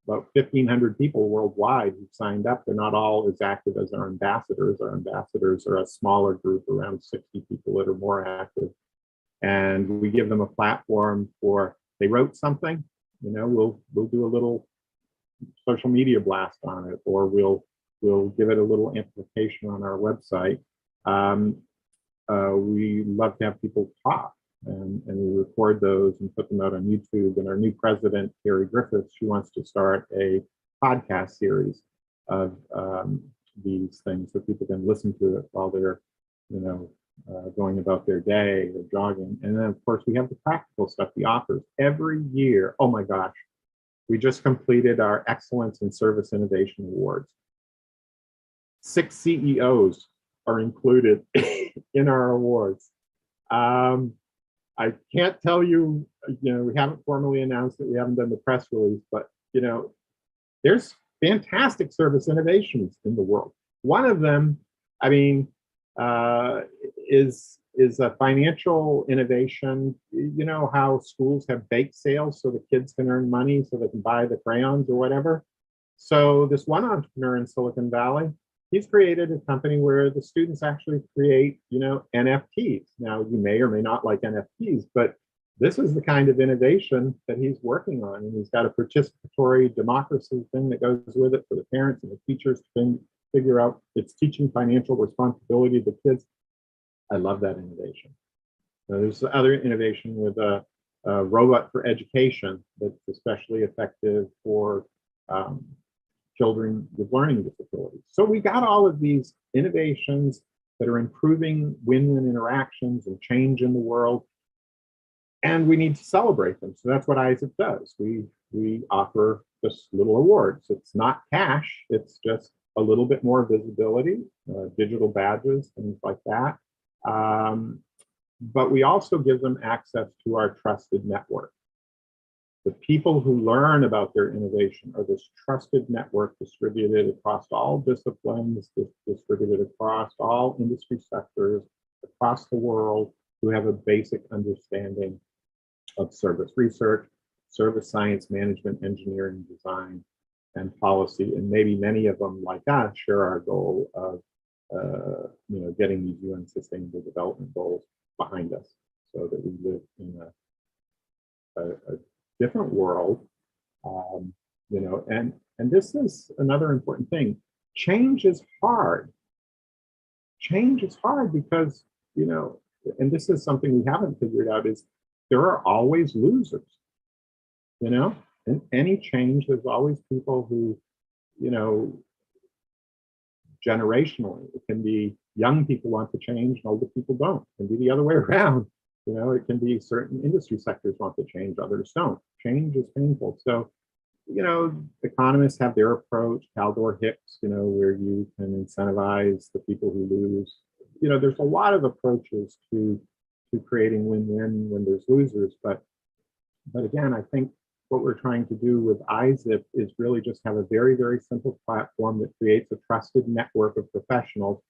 about 1,500 people worldwide who've signed up. They're not all as active as our ambassadors. Our ambassadors are a smaller group, around 60 people that are more active. And we give them a platform for, they wrote something, you know, we'll do a little social media blast on it, or we'll give it a little amplification on our website. We love to have people talk, and we record those and put them out on YouTube. And our new president, Terry Griffiths, she wants to start a podcast series of these things so people can listen to it while they're, you know, going about their day or jogging. And then of course we have the practical stuff, the offers every year. Oh my gosh, we just completed our Excellence in Service Innovation Awards. 6 CEOs are included in our awards. I can't tell you, you know, we haven't formally announced it, we haven't done the press release, but you know, there's fantastic service innovations in the world. One of them, I mean, is a financial innovation. You know how schools have bake sales so the kids can earn money so they can buy the crayons or whatever? So this one entrepreneur in Silicon Valley, he's created a company where the students actually create, you know, NFTs. Now, you may or may not like NFTs, but this is the kind of innovation that he's working on. And he's got a participatory democracy thing that goes with it for the parents and the teachers to figure out. It's teaching financial responsibility to kids. I love that innovation. Now, there's other innovation with a robot for education that's especially effective for children with learning disabilities. So we got all of these innovations that are improving win-win interactions and change in the world, and we need to celebrate them. So that's what ISIP does. We offer just little awards. It's not cash, it's just a little bit more visibility, digital badges, things like that. But we also give them access to our trusted network. The people who learn about their innovation are this trusted network distributed across all disciplines, distributed across all industry sectors, across the world, who have a basic understanding of service research, service science, management, engineering, design, and policy. And maybe many of them, like us, share our goal of you know, getting these UN Sustainable Development Goals behind us, so that we live in a different world, you know, and this is another important thing. Change is hard. Change is hard because, you know, and this is something we haven't figured out, is there are always losers, you know, in any change, there's always people who, you know, generationally, it can be young people want to change and older people don't. It can be the other way around. You know, it can be certain industry sectors want to change, others don't. Change is painful. So, you know, economists have their approach, Kaldor-Hicks, you know, where you can incentivize the people who lose. You know, there's a lot of approaches to creating win-win when there's losers. But again, I think what we're trying to do with ISIP is really just have a very, very simple platform that creates a trusted network of professionals.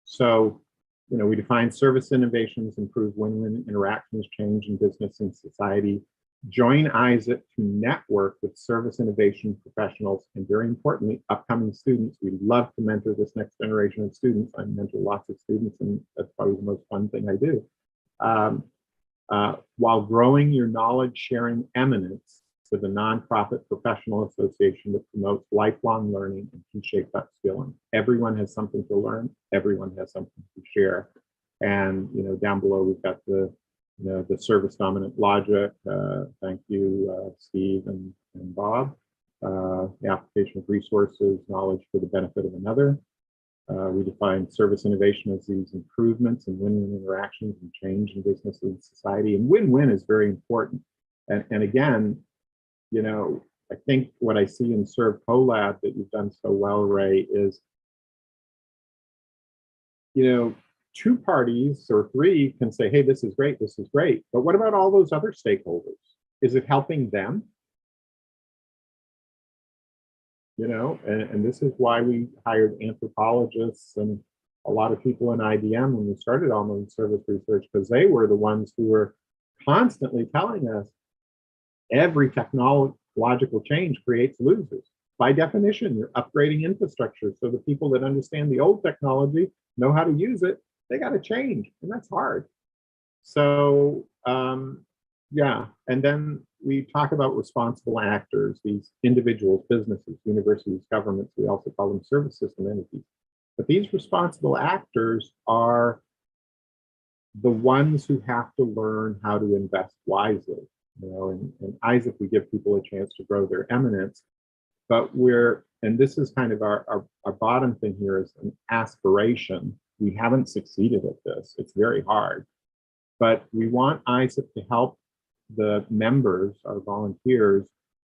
So, you know, we define service innovations, improve win-win interactions, change in business and society. Join ISIP to network with service innovation professionals, and very importantly, upcoming students. We love to mentor this next generation of students. I mentor lots of students, and that's probably the most fun thing I do. While growing your knowledge sharing eminence with a nonprofit professional association that promotes lifelong learning and T-shaped upskilling. Everyone has something to learn. Everyone has something to share. And down below we've got the the service dominant logic. Thank you, Steve and Bob. The application of resources, knowledge for the benefit of another. We define service innovation as these improvements and win-win interactions and change in business and society. And win-win is very important. And again, I think what I see in ServCollab that you've done so well, Ray, is, two parties or three can say, hey, this is great, this is great. But what about all those other stakeholders? Is it helping them? And this is why we hired anthropologists and a lot of people in IBM when we started online service research, because they were the ones who were constantly telling us every technological change creates losers. By definition, you're upgrading infrastructure. So the people that understand the old technology know how to use it. They got to change, and that's hard. So yeah, and then we talk about responsible actors, these individuals, businesses, universities, governments. We also call them service system entities. But these responsible actors are the ones who have to learn how to invest wisely. In Isaac, we give people a chance to grow their eminence, but and this is kind of our bottom thing here is an aspiration. We haven't succeeded at this. It's very hard, but we want Isaac to help the members, our volunteers,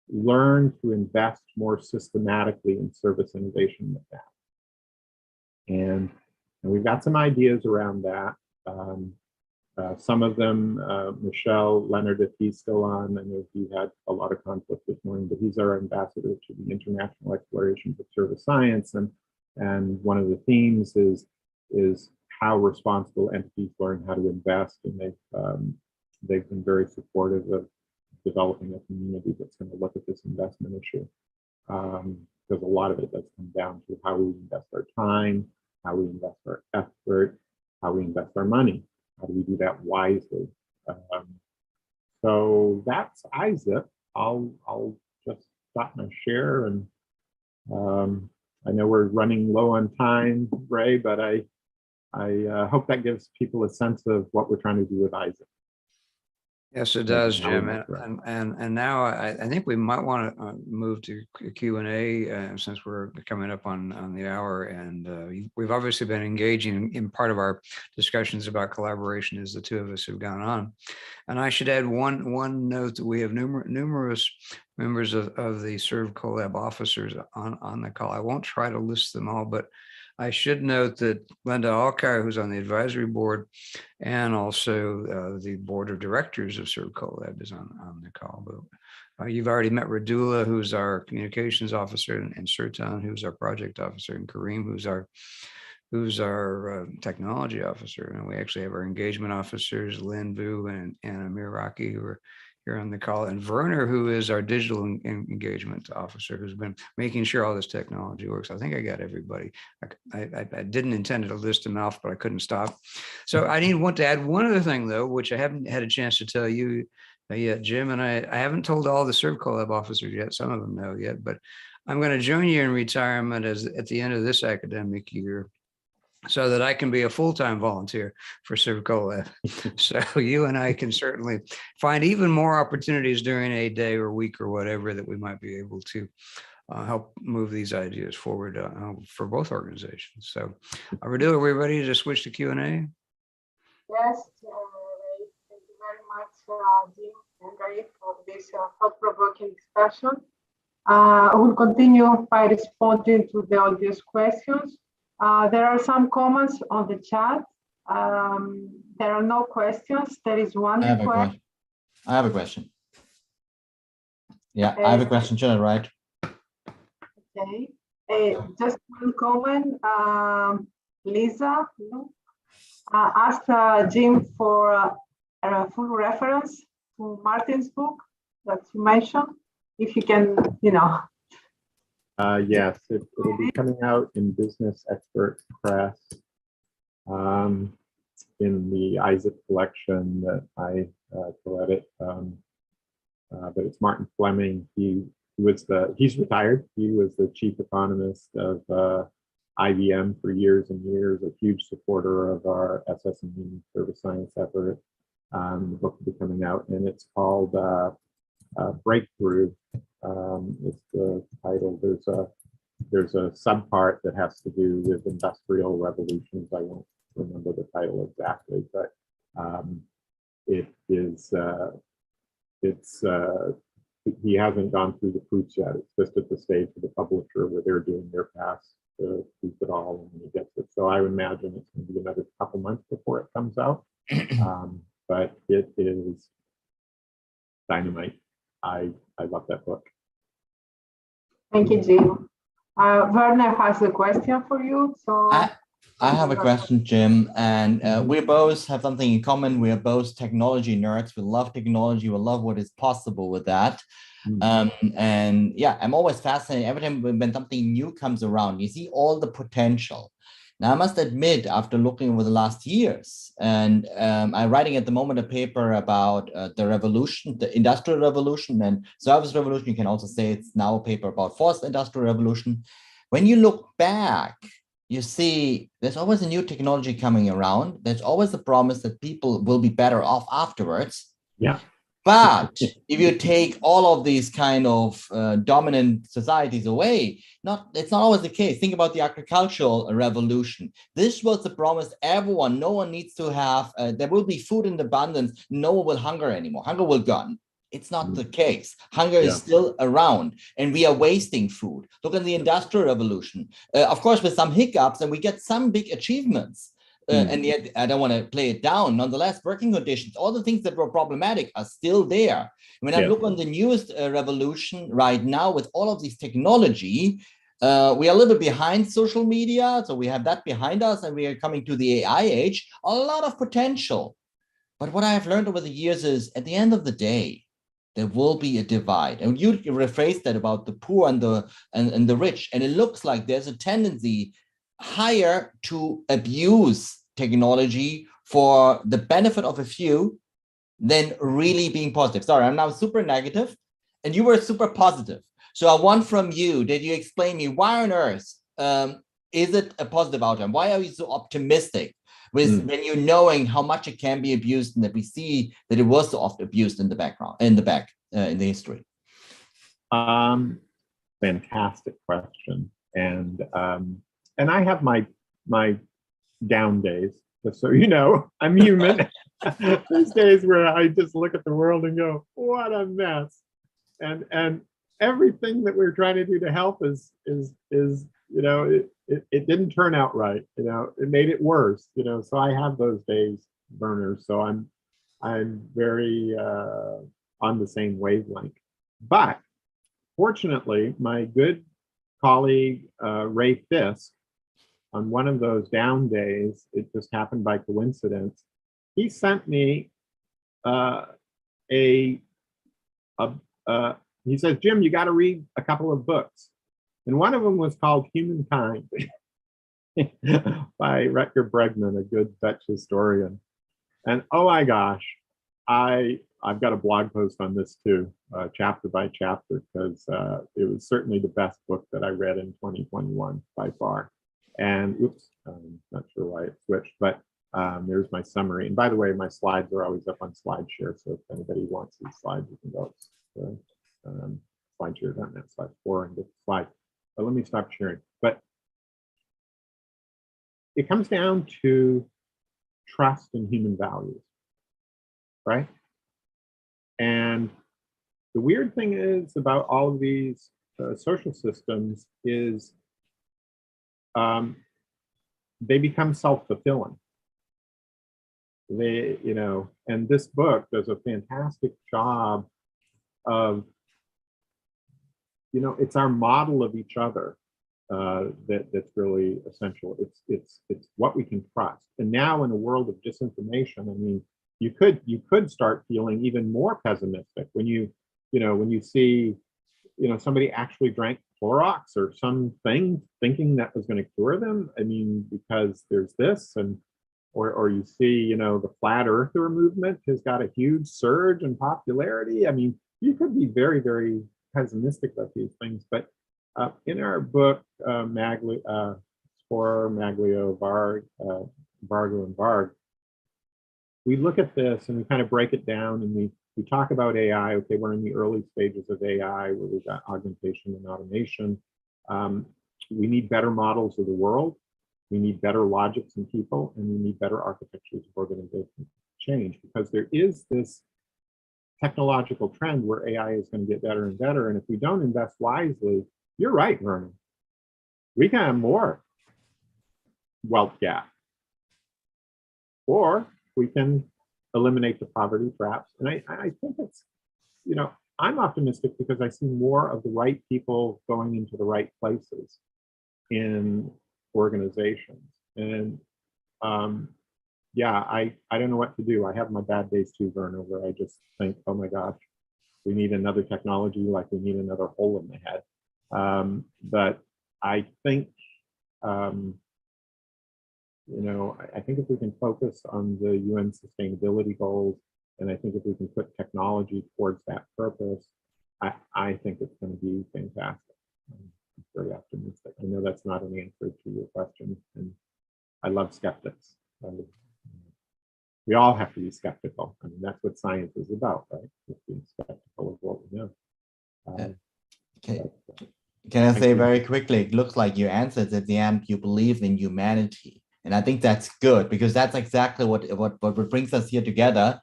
learn to invest more systematically in service innovation with that. And we've got some ideas around that. Some of them, Michelle Leonard, if he's still on, I know he had a lot of conflict this morning, but he's our ambassador to the International Exploration of Service Science. And one of the themes is how responsible entities learn how to invest. And they've been very supportive of developing a community that's going to look at this investment issue. Because a lot of it does come down to how we invest our time, how we invest our effort, how we invest our money. How do we do that wisely? So that's Isaac. I'll just stop my share, and I know we're running low on time, Ray, but I hope that gives people a sense of what we're trying to do with Isaac. Yes, it does, Jim. And now I think we might want to move to Q&A since we're coming up on the hour. And we've obviously been engaging in part of our discussions about collaboration as the two of us have gone on. And I should add one note that we have numerous members of the ServCollab officers on the call. I won't try to list them all, but I should note that Glenda Alkire, who's on the advisory board, and also the board of directors of ServCollab is on the call. But you've already met Radula, who's our communications officer, and Sertan, who's our project officer, and Kareem, who's our technology officer. And we actually have our engagement officers, Lynn Vu and Amir Raki, who are here on the call, and Werner, who is our digital engagement officer, who's been making sure all this technology works. I think I got everybody. I didn't intend to list them off, but I couldn't stop. So I want to add one other thing, though, which I haven't had a chance to tell you yet, Jim, and I haven't told all the ServCollab officers yet. Some of them know yet, but I'm going to join you in retirement at the end of this academic year, so that I can be a full-time volunteer for ServCollab. So you and I can certainly find even more opportunities during a day or week or whatever that we might be able to help move these ideas forward for both organizations. So Radula, are we ready to switch to Q&A? Yes, thank you very much, Jim and Ray, for this thought-provoking discussion. I will continue by responding to the audience questions. There are some comments on the chat. There are no questions. There is one question. I have a question. Yeah, I have a question, Jenna, right? Okay. Just one comment. Lisa asked Jim for a full reference to Martin's book that you mentioned. If you can, Yes, it'll be coming out in Business Expert Press in the Isaac collection that I co-edit. but it's Martin Fleming. He's retired. He was the chief economist of IBM for years and years, a huge supporter of our SS&E service science effort. The book will be coming out, and it's called Breakthrough. It's the title. There's a subpart that has to do with industrial revolutions. I won't remember the title exactly, but it is. He hasn't gone through the proofs yet. It's just at the stage of the publisher where they're doing their pass to proof it all, and he gets it. So I would imagine it's going to be another couple months before it comes out. But it is dynamite. I love that book. Thank you, Jim. Werner has a question for you. So I have a question, Jim, and we both have something in common. We are both technology nerds. We love technology. We love what is possible with that. And yeah, I'm always fascinated every time when something new comes around. You see all the potential. Now, I must admit, after looking over the last years, and I'm writing at the moment a paper about the revolution, the industrial revolution and service revolution. You can also say it's now a paper about fourth industrial revolution. When you look back, you see there's always a new technology coming around. There's always a promise that people will be better off afterwards. Yeah. But if you take all of these kind of dominant societies away, it's not always the case. Think about the agricultural revolution. This was the promise everyone, no one needs to have, there will be food in abundance. No one will hunger anymore. Hunger will gone. It's not the case. Hunger is still around and we are wasting food. Look at the Industrial Revolution. Of course, with some hiccups, and we get some big achievements. And yet, I don't want to play it down. Nonetheless, working conditions, all the things that were problematic are still there. When I look on the newest revolution right now with all of this technology, we are a little bit behind social media. So we have that behind us and we are coming to the AI age, a lot of potential. But what I have learned over the years is at the end of the day, there will be a divide. And you rephrased that about the poor and the rich. And it looks like there's a tendency higher to abuse technology for the benefit of a few than really being positive. Sorry, I'm now super negative and you were super positive. So I want from you that you explain me why on earth is it a positive outcome? Why are you so optimistic with when you're knowing how much it can be abused and that we see that it was so often abused in the background, in the history? Fantastic question. And I have my down days, just so you know. I'm human. There's days where I just look at the world and go, what a mess. And everything that we're trying to do to help is you know, it didn't turn out right. You know, it made it worse. You know, so I have those days, Werner. So I'm very on the same wavelength. But fortunately, my good colleague Ray Fisk, on one of those down days, it just happened by coincidence, he sent me he says, Jim, you got to read a couple of books. And one of them was called Humankind by Rutger Bregman, a good Dutch historian. And oh my gosh, I've got a blog post on this too, chapter by chapter, because it was certainly the best book that I read in 2021 by far. And oops, I'm not sure why it switched, but there's my summary. And by the way, my slides are always up on SlideShare. So if anybody wants these slides, you can go to SlideShare.net/4 and get the slide. But let me stop sharing. But it comes down to trust in human values, right? And the weird thing is about all of these social systems is they become self-fulfilling. You know, and this book does a fantastic job of, you know, it's our model of each other that's really essential. It's what we can trust. And now in a world of disinformation, I mean, you could start feeling even more pessimistic when you see, you know, somebody actually drank Clorox or something thinking that was going to cure them. I mean, because there's this, and or you see, you know, the flat earther movement has got a huge surge in popularity. I mean, you could be very, very pessimistic about these things, but in our book, Spohrer, Maglio, Vargo, and Varg, we look at this and we kind of break it down, and we talk about AI. Okay, we're in the early stages of AI where we've got augmentation and automation. We need better models of the world. We need better logics in people, and we need better architectures of organization change, because there is this technological trend where AI is going to get better and better. And if we don't invest wisely, you're right, Vernon, we can have more wealth gap, or we can eliminate the poverty traps. And I think it's, you know, I'm optimistic because I see more of the right people going into the right places in organizations. And yeah, I don't know what to do. I have my bad days too, Vernon, where I just think, oh my gosh, we need another technology, like we need another hole in the head. But I think, you know, I think if we can focus on the UN sustainability goals, and I think if we can put technology towards that purpose, I think it's going to be fantastic. I'm very optimistic. I know that's not an answer to your question, and I love skeptics. We all have to be skeptical. I mean, that's what science is about, right? Just being skeptical of what we know. Okay. Can I say very quickly, it looks like you answered at the end, you believe in humanity. And I think that's good, because that's exactly what brings us here together.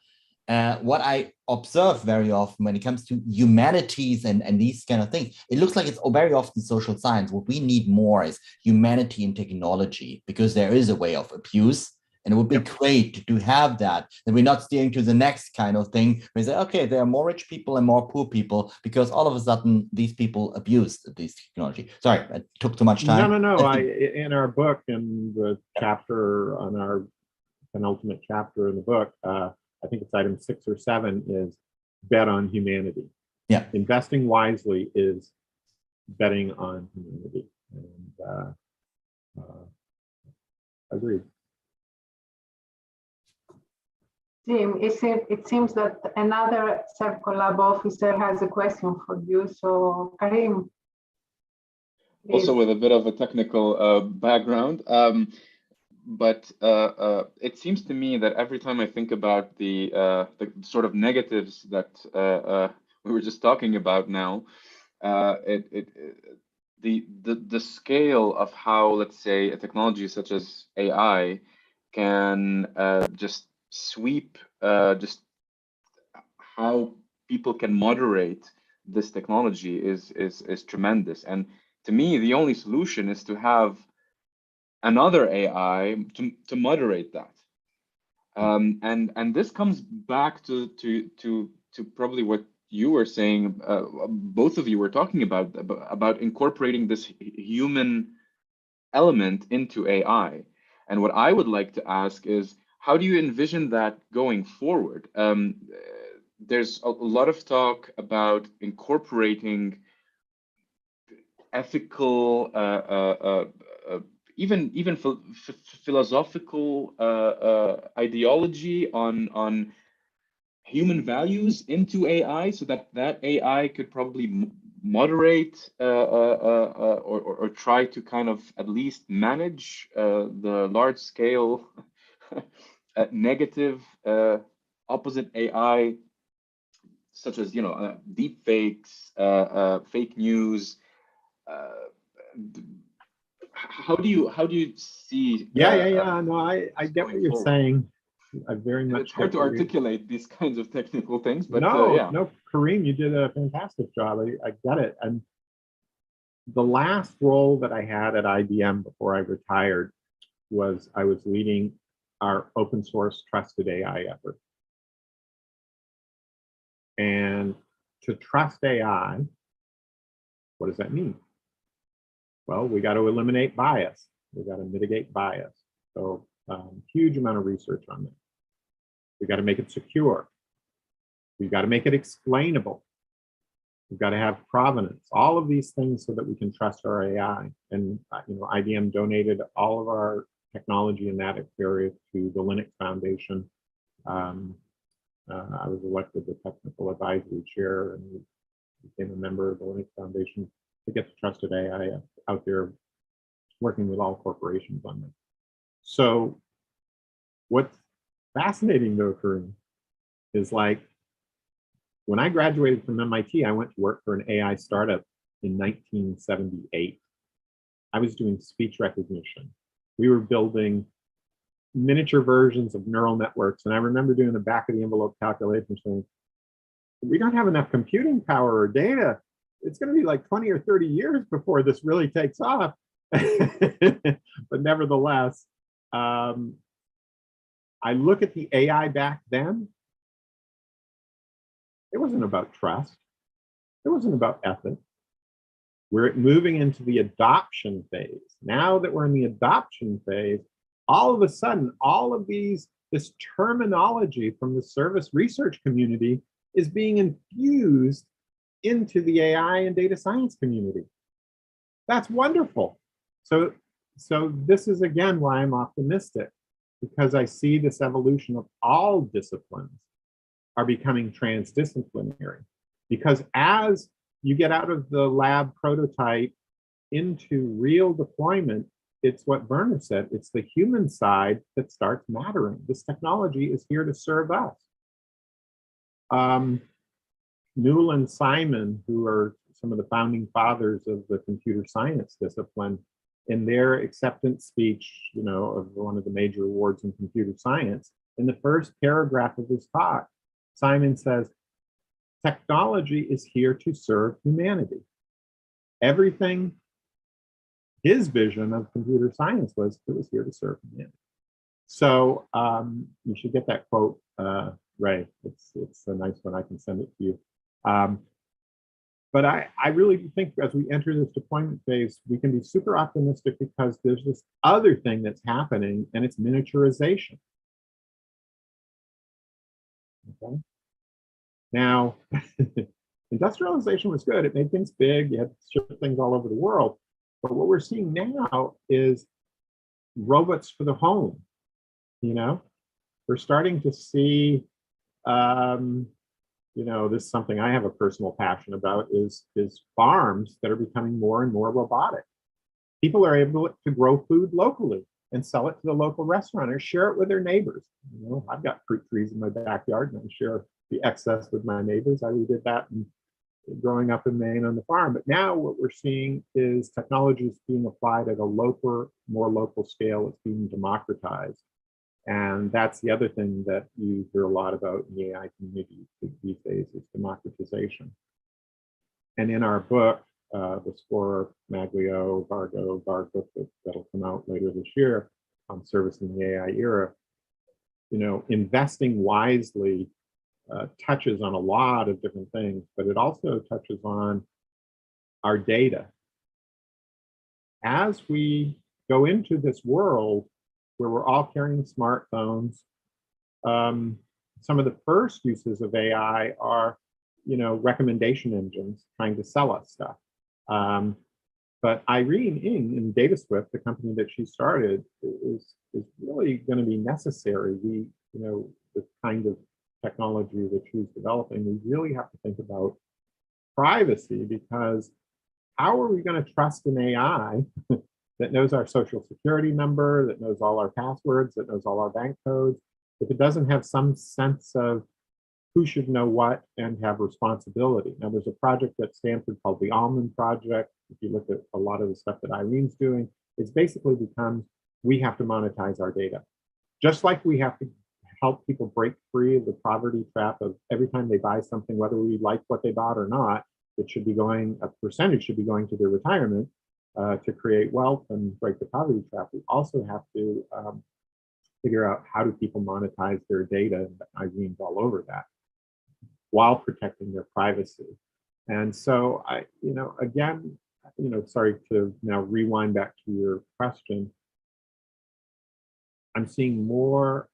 What I observe very often when it comes to humanities and these kind of things, it looks like it's very often social science. What we need more is humanity and technology, because there is a way of abuse. And it would be great to have that we're not steering to the next kind of thing. We say, okay, there are more rich people and more poor people, because all of a sudden these people abused this technology. Sorry, I took too much time. No. In our book, in the chapter on our penultimate chapter in the book, I think it's item 6 or 7 is bet on humanity. Yeah. Investing wisely is betting on humanity. And agreed. Jim, it seems that another ServCollab officer has a question for you. So Karim. Please. Also with a bit of a technical background, but it seems to me that every time I think about the sort of negatives that we were just talking about now, the scale of how, let's say, a technology such as AI can just sweep just how people can moderate this technology is tremendous. And to me, the only solution is to have another AI to moderate that. And this comes back to probably what you were saying, both of you were talking about incorporating this human element into AI. And what I would like to ask is, how do you envision that going forward? There's a lot of talk about incorporating ethical, even philosophical ideology on human values into AI, so that AI could probably moderate or try to kind of at least manage the large scale negative opposite AI, such as, you know, deep fakes, fake news. How do you see? No, I get what you're saying. I very much. It's hard to articulate these kinds of technical things, but no, Karim, you did a fantastic job. I get it. And the last role that I had at IBM before I retired was I was leading our open source trusted AI effort. And to trust AI, what does that mean? Well, we got to eliminate bias. We got to mitigate bias. So huge amount of research on that. We got to make it secure. We've got to make it explainable. We've got to have provenance, all of these things so that we can trust our AI. And you know, IBM donated all of our technology in that area to the Linux Foundation. I was elected the technical advisory chair and became a member of the Linux Foundation to get the trusted AI out there working with all corporations on this. So what's fascinating though for me is like, when I graduated from MIT, I went to work for an AI startup in 1978. I was doing speech recognition. We were building miniature versions of neural networks. And I remember doing the back of the envelope calculation saying, we don't have enough computing power or data. It's going to be like 20 or 30 years before this really takes off. But nevertheless, I look at the AI back then. It wasn't about trust. It wasn't about ethics. We're moving into the adoption phase. Now that we're in the adoption phase, all of a sudden, all of this terminology from the service research community is being infused into the AI and data science community. That's wonderful. So this is again why I'm optimistic, because I see this evolution of all disciplines are becoming transdisciplinary. Because as you get out of the lab prototype into real deployment, it's what Werner said, it's the human side that starts mattering. This technology is here to serve us. Newell and Simon, who are some of the founding fathers of the computer science discipline, in their acceptance speech, of one of the major awards in computer science, in the first paragraph of his talk, Simon says, technology is here to serve humanity. Everything, his vision of computer science was, it was here to serve humanity. So you should get that quote, Ray. It's a nice one. I can send it to you. But I really think as we enter this deployment phase, we can be super optimistic because there's this other thing that's happening, and it's miniaturization. Okay. Now, industrialization was good. It made things big. You had to ship things all over the world. But what we're seeing now is robots for the home. We're starting to see, this is something I have a personal passion about, is farms that are becoming more and more robotic. People are able to grow food locally and sell it to the local restaurant or share it with their neighbors. I've got fruit trees in my backyard and I share the excess with my neighbors. I did that growing up in Maine on the farm. But now what we're seeing is technology is being applied at a more local scale. It's being democratized. And that's the other thing that you hear a lot about in the AI community these days is democratization. And in our book, the Spohrer, Maglio, Vargo book that'll come out later this year on servicing the AI era, investing wisely touches on a lot of different things, but it also touches on our data. As we go into this world where we're all carrying smartphones, some of the first uses of AI are, recommendation engines trying to sell us stuff. But Irene Ng in DataSwift, the company that she started, is really going to be necessary. The kind of technology that she's developing, we really have to think about privacy, because how are we going to trust an AI that knows our social security number, that knows all our passwords, that knows all our bank codes, if it doesn't have some sense of who should know what and have responsibility? Now, there's a project at Stanford called the Almond Project. If you look at a lot of the stuff that Irene's doing, it's basically becomes, we have to monetize our data. Just like we have to help people break free of the poverty trap of every time they buy something, whether we like what they bought or not, it should be going, a percentage should be going to their retirement to create wealth and break the poverty trap. We also have to figure out how do people monetize their data, and Irene's all over that, while protecting their privacy. And so again, sorry to now rewind back to your question. I'm seeing more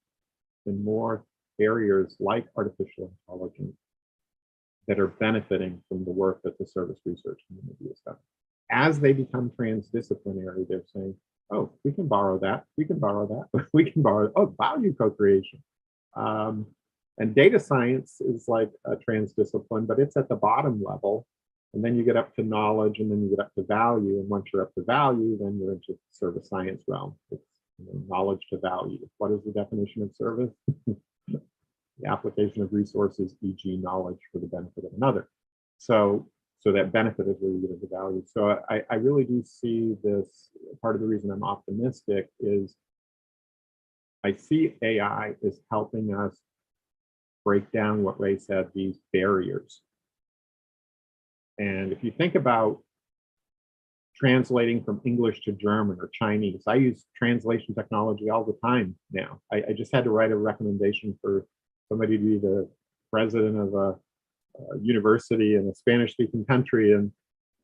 and more areas like artificial intelligence that are benefiting from the work that the service research community has done. As they become transdisciplinary, they're saying, oh, we can borrow that, we can borrow that, we can borrow, oh, value co-creation. And And data science is like a transdiscipline, but it's at the bottom level. And then you get up to knowledge, and then you get up to value. And once you're up to value, then you're into service science realm. It's knowledge to value. What is the definition of service? The application of resources, e.g. knowledge for the benefit of another. So that benefit is where you get the value. So I really do see this, part of the reason I'm optimistic is I see AI is helping us break down what Ray said, these barriers. And if you think about translating from English to German or Chinese, I use translation technology all the time now. I just had to write a recommendation for somebody to be the president of a university in a Spanish-speaking country, and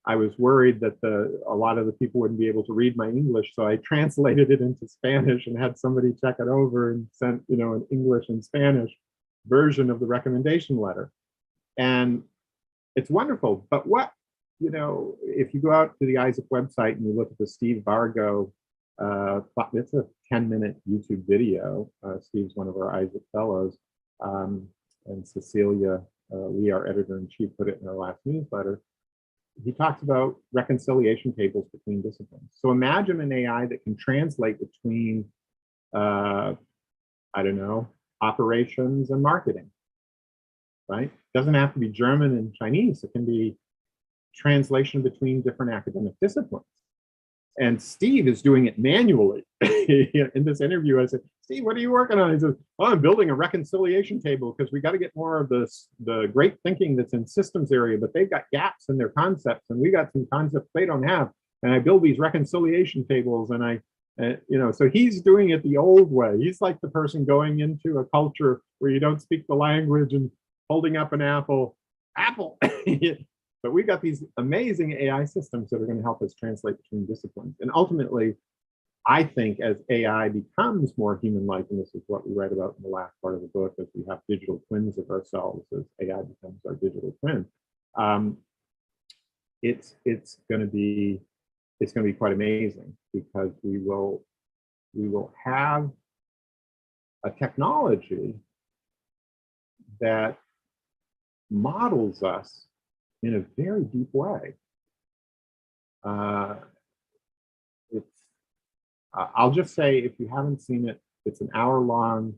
I was worried that a lot of the people wouldn't be able to read my English, so I translated it into Spanish and had somebody check it over and sent, an English and Spanish version of the recommendation letter. And it's wonderful. But if you go out to the ISAP website and you look at the Steve Vargo, it's a 10-minute YouTube video. Steve's one of our ISAP fellows, and Cecilia Lee, our editor-in-chief, put it in our last newsletter. He talks about reconciliation tables between disciplines. So imagine an AI that can translate between, operations and marketing, right? It doesn't have to be German and Chinese. It can be translation between different academic disciplines. And Steve is doing it manually. In this interview, I said, Steve, what are you working on? He says, well, I'm building a reconciliation table because we got to get more of the great thinking that's in systems area, but they've got gaps in their concepts, and we got some concepts they don't have. And I build these reconciliation tables, and so he's doing it the old way. He's like the person going into a culture where you don't speak the language and holding up an apple. But we got these amazing AI systems that are going to help us translate between disciplines. And ultimately, I think as AI becomes more human-like, and this is what we write about in the last part of the book, as we have digital twins of ourselves, as AI becomes our digital twin, it's going to be quite amazing, because we will have a technology that models us in a very deep way. I'll just say, if you haven't seen it, it's an hour and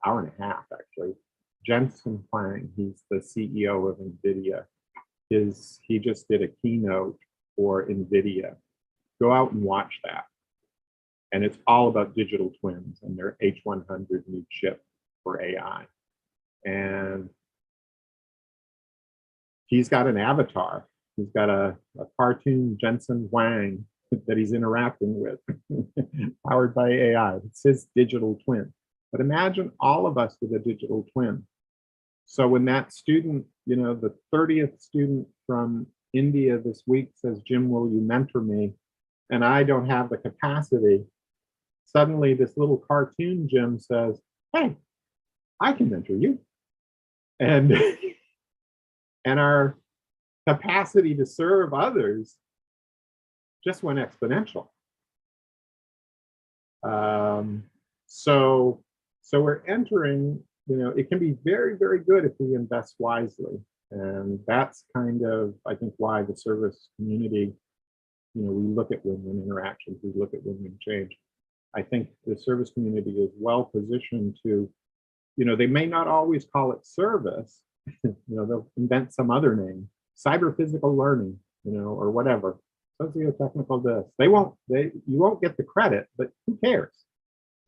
a half actually. Jensen Huang, he's the CEO of NVIDIA. He just did a keynote for NVIDIA. Go out and watch that. And it's all about digital twins and their H100 new chip for AI. And he's got an avatar. He's got a cartoon Jensen Huang that he's interacting with, powered by AI. It's his digital twin. But imagine all of us with a digital twin. So when that student, the 30th student from India this week says, Jim, will you mentor me? And I don't have the capacity. Suddenly this little cartoon Jim says, hey, I can mentor you. And our capacity to serve others just went exponential. So we're entering, it can be very, very good if we invest wisely. And that's kind of, I think, why the service community, we look at win-win interactions, we look at win-win change. I think the service community is well positioned to, they may not always call it service, they'll invent some other name, cyber physical learning, or whatever, socio-technical this. You won't get the credit, but who cares?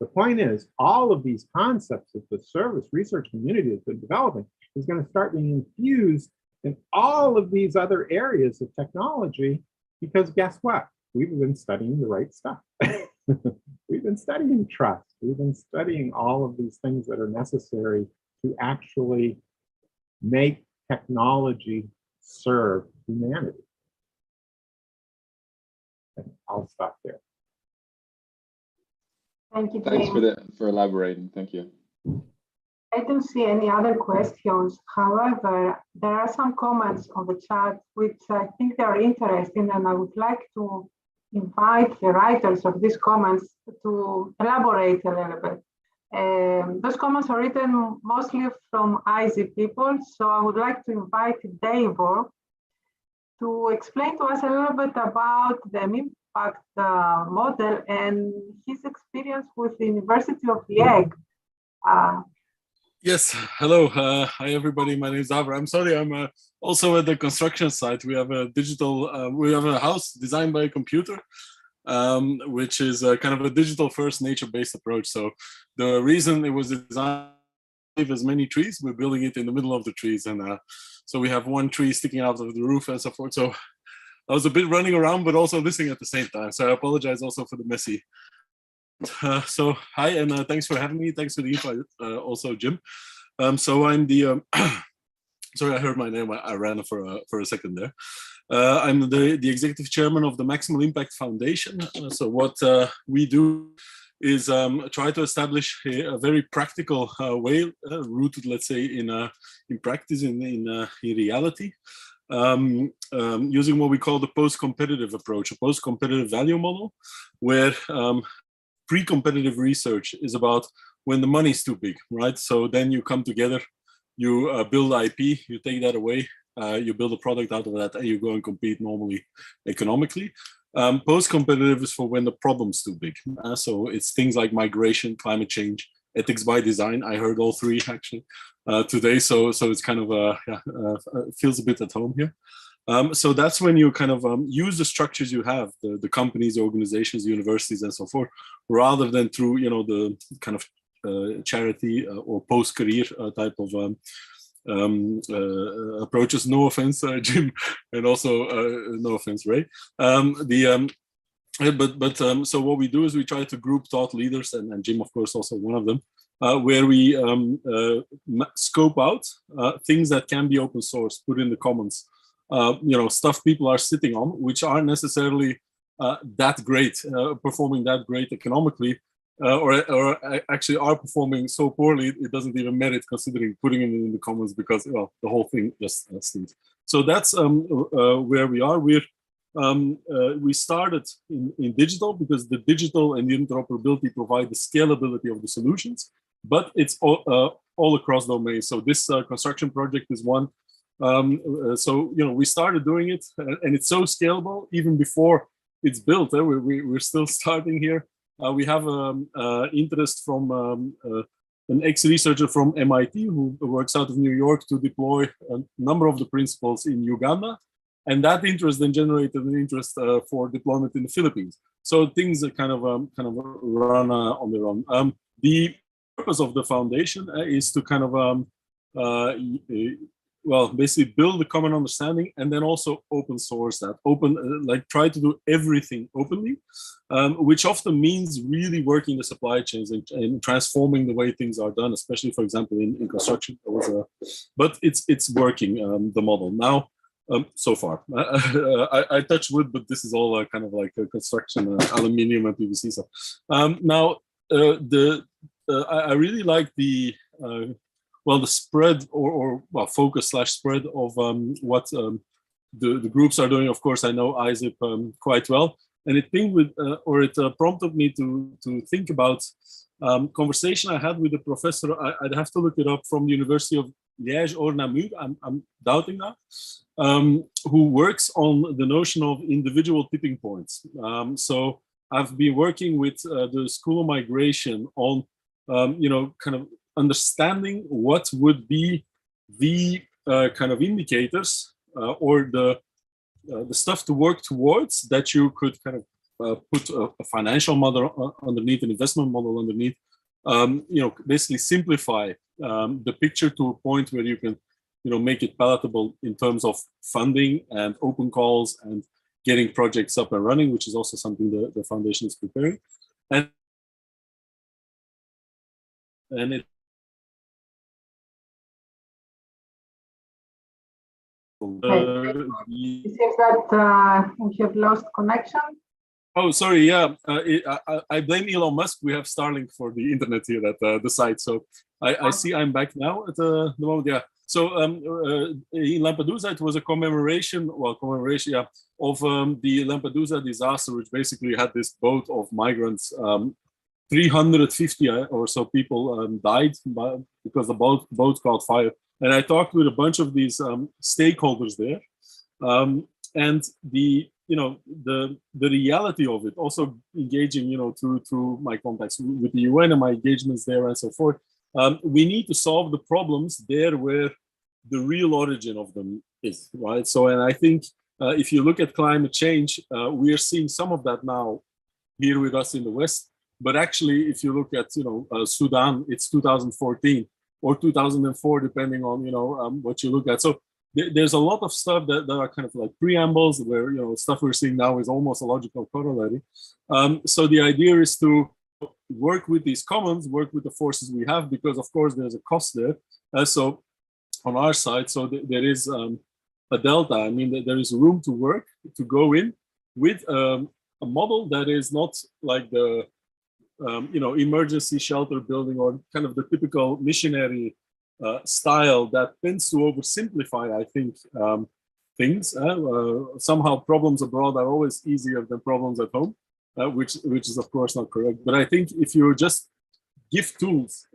The point is, all of these concepts that the service research community has been developing is going to start being infused in all of these other areas of technology, because guess what? We've been studying the right stuff. We've been studying trust. We've been studying all of these things that are necessary to actually make technology serve humanity. And I'll stop there. Thank you, Thanks Jim. for elaborating. Thank you. I don't see any other questions. However, there are some comments on the chat which I think they are interesting, and I would like to invite the writers of these comments to elaborate a little bit. Those comments are written mostly from IZ people, so I would like to invite Davor to explain to us a little bit about the impact model and his experience with the University of The Hague. Yes, hello. Hi, everybody. My name is Davor. I'm sorry, I'm also at the construction site. We have a we have a house designed by a computer, which is kind of a digital first nature-based approach. So the reason it was designed to save as many trees, we're building it in the middle of the trees. And so we have one tree sticking out of the roof and so forth. So I was a bit running around, but also listening at the same time. So I apologize also for the messy. So hi, and thanks for having me. Thanks for the invite, also Jim. So I'm the sorry, I heard my name. I ran for a second there. I'm the executive chairman of the Maximal Impact Foundation. So what we do is try to establish a very practical way, rooted, let's say, in practice, in reality, using what we call the post-competitive approach, a post-competitive value model, where pre-competitive research is about when the money's too big, right? So then you come together, you build IP, you take that away, you build a product out of that, and you go and compete normally economically. Post-competitive is for when the problem's too big. So it's things like migration, climate change, ethics by design. I heard all three actually today, so it's kind of feels a bit at home here. So that's when you kind of use the structures you have, the companies, the organizations, the universities, and so forth, rather than through the kind of charity or post-career type of approaches. No offense, Jim, and also no offense, Ray. So what we do is we try to group thought leaders, and Jim, of course, also one of them, where we scope out things that can be open source, put in the commons. Stuff people are sitting on, which aren't necessarily that great, performing that great economically, or actually are performing so poorly it doesn't even merit considering putting it in the commons, because the whole thing just stinks. So that's where we are. We started in digital because the digital and the interoperability provide the scalability of the solutions, but it's all across domains. So this construction project is one. So we started doing it, and it's so scalable even before it's built. We're still starting here. We have interest from an ex-researcher from MIT who works out of New York to deploy a number of the principles in Uganda, and that interest then generated an interest for deployment in the Philippines. So things are kind of run on their own. The purpose of the foundation is to kind of basically build a common understanding, and then also open source that. Try to do everything openly, which often means really working the supply chains and transforming the way things are done, especially, for example, in construction. But it's working, the model now. So far, I touch wood, but this is all kind of like construction, aluminium and PVC stuff. Now, I really like the spread or focus / spread of what the groups are doing. Of course, I know ISIP quite well, and it prompted me to think about conversation I had with a professor. I'd have to look it up, from the University of Liège or Namur. I'm doubting that. Who works on the notion of individual tipping points. So I've been working with the School of Migration on kind of understanding what would be the kind of indicators or the stuff to work towards, that you could kind of put a financial model underneath, an investment model underneath, basically simplify the picture to a point where you can make it palatable in terms of funding and open calls and getting projects up and running, which is also something the foundation is preparing. And it it seems that we have lost connection. Oh, sorry. Yeah, I blame Elon Musk. We have Starlink for the internet here at the site. So I see I'm back now at the moment. Yeah. So in Lampedusa, it was a commemoration of the Lampedusa disaster, which basically had this boat of migrants 350 or so people died because the boat caught fire. And I talked with a bunch of these stakeholders there, and the reality of it, also engaging through my contacts with the UN and my engagements there and so forth. We need to solve the problems there where the real origin of them is, right? So, and I think if you look at climate change, we are seeing some of that now here with us in the West. But actually, if you look at Sudan, it's 2014 or 2004, depending on what you look at. So there's a lot of stuff that are kind of like preambles, where stuff we're seeing now is almost a logical corollary. So the idea is to work with these commons, work with the forces we have, because of course there's a cost there. So on our side, so there is a delta. I mean, there is room to work, to go in with a model that is not like the emergency shelter building or kind of the typical missionary style that tends to oversimplify, I think, things. Somehow problems abroad are always easier than problems at home, which is of course not correct. But I think if you just give tools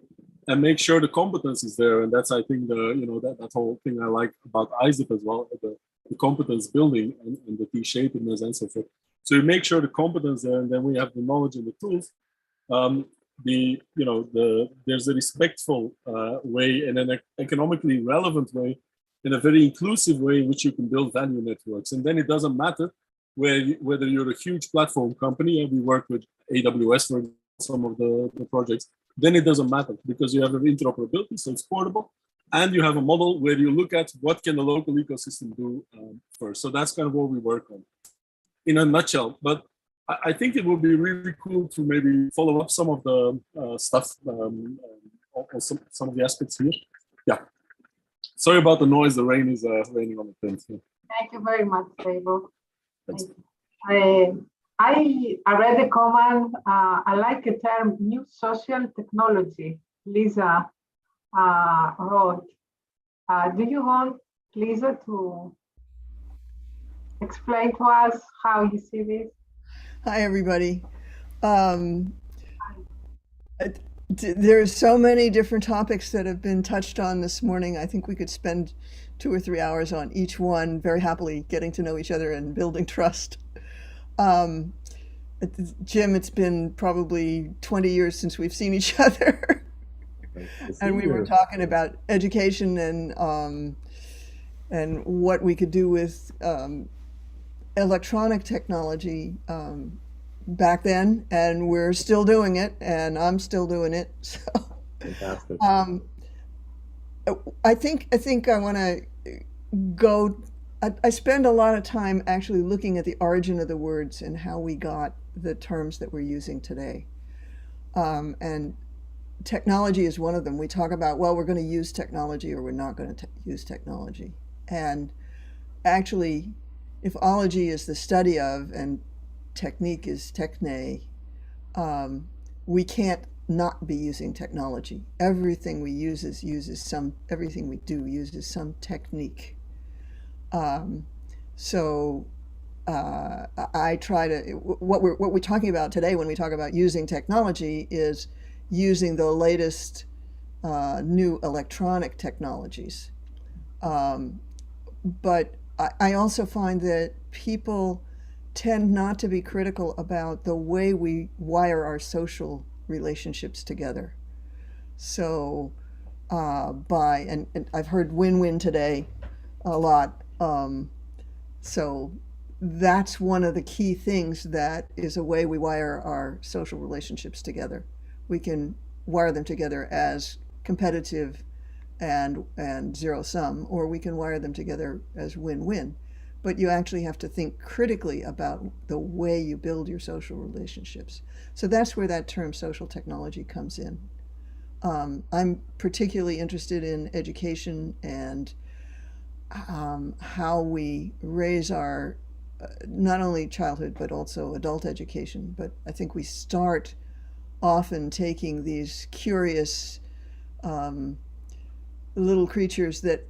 and make sure the competence is there, and that's, I think, that whole thing I like about ISIP as well, the competence building and the T-shapedness and so forth. So you make sure the competence there, and then we have the knowledge and the tools. There's a respectful way and an economically relevant way, in a very inclusive way in which you can build value networks. And then it doesn't matter whether you're a huge platform company, and we work with AWS for some of the projects, then it doesn't matter, because you have an interoperability, so it's portable, and you have a model where you look at what can the local ecosystem do first. So that's kind of what we work on in a nutshell. But I think it would be really cool to maybe follow up some of the stuff, some of the aspects here. Yeah. Sorry about the noise. The rain is raining on the tent. Thank you very much, Davo. I read the comment. I like the term new social technology. Lisa wrote. Do you want Lisa to explain to us how you see this? Hi, everybody. There's so many different topics that have been touched on this morning. I think we could spend 2 or 3 hours on each one, very happily getting to know each other and building trust. Jim, it's been probably 20 years since we've seen each other. And we were talking about education and what we could do with electronic technology back then, and we're still doing it, and I'm still doing it. So, fantastic. I think I want to go. I spend a lot of time actually looking at the origin of the words and how we got the terms that we're using today. And technology is one of them. We talk about, well, we're going to use technology or we're not going to use technology. And actually, if ology is the study of and technique is techne, we can't not be using technology. Everything we everything we do uses some technique. So I try to, what we're talking about today when we talk about using technology is using the latest new electronic technologies. But I also find that people tend not to be critical about the way we wire our social relationships together. So and I've heard win-win today a lot. So that's one of the key things that is a way we wire our social relationships together. We can wire them together as competitive and zero sum, or we can wire them together as win-win. But you actually have to think critically about the way you build your social relationships. So that's where that term social technology comes in. I'm particularly interested in education and how we raise our not only childhood but also adult education. But I think we start often taking these curious little creatures that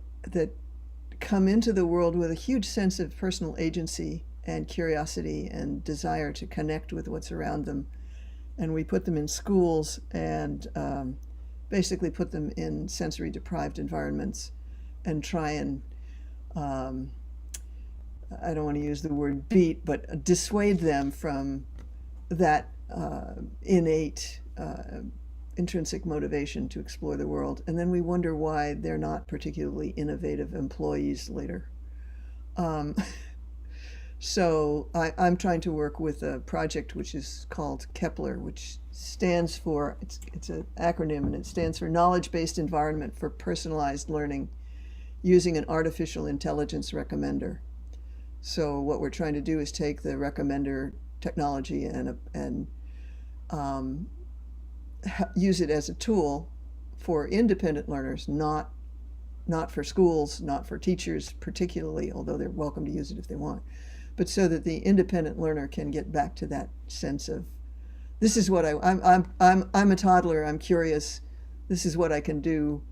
come into the world with a huge sense of personal agency and curiosity and desire to connect with what's around them, And we put them in schools and basically put them in sensory deprived environments and try and, I don't want to use the word beat, but dissuade them from that innate intrinsic motivation to explore the world. And then we wonder why they're not particularly innovative employees later. So I'm trying to work with a project which is called Kepler, which stands for, it's an acronym, and it stands for Knowledge-Based Environment for Personalized Learning using an Artificial Intelligence Recommender. So what we're trying to do is take the recommender technology and use it as a tool for independent learners, not for schools, not for teachers particularly, although they're welcome to use it if they want, but so that the independent learner can get back to that sense of, this is what I'm a toddler, I'm curious, this is what I can do,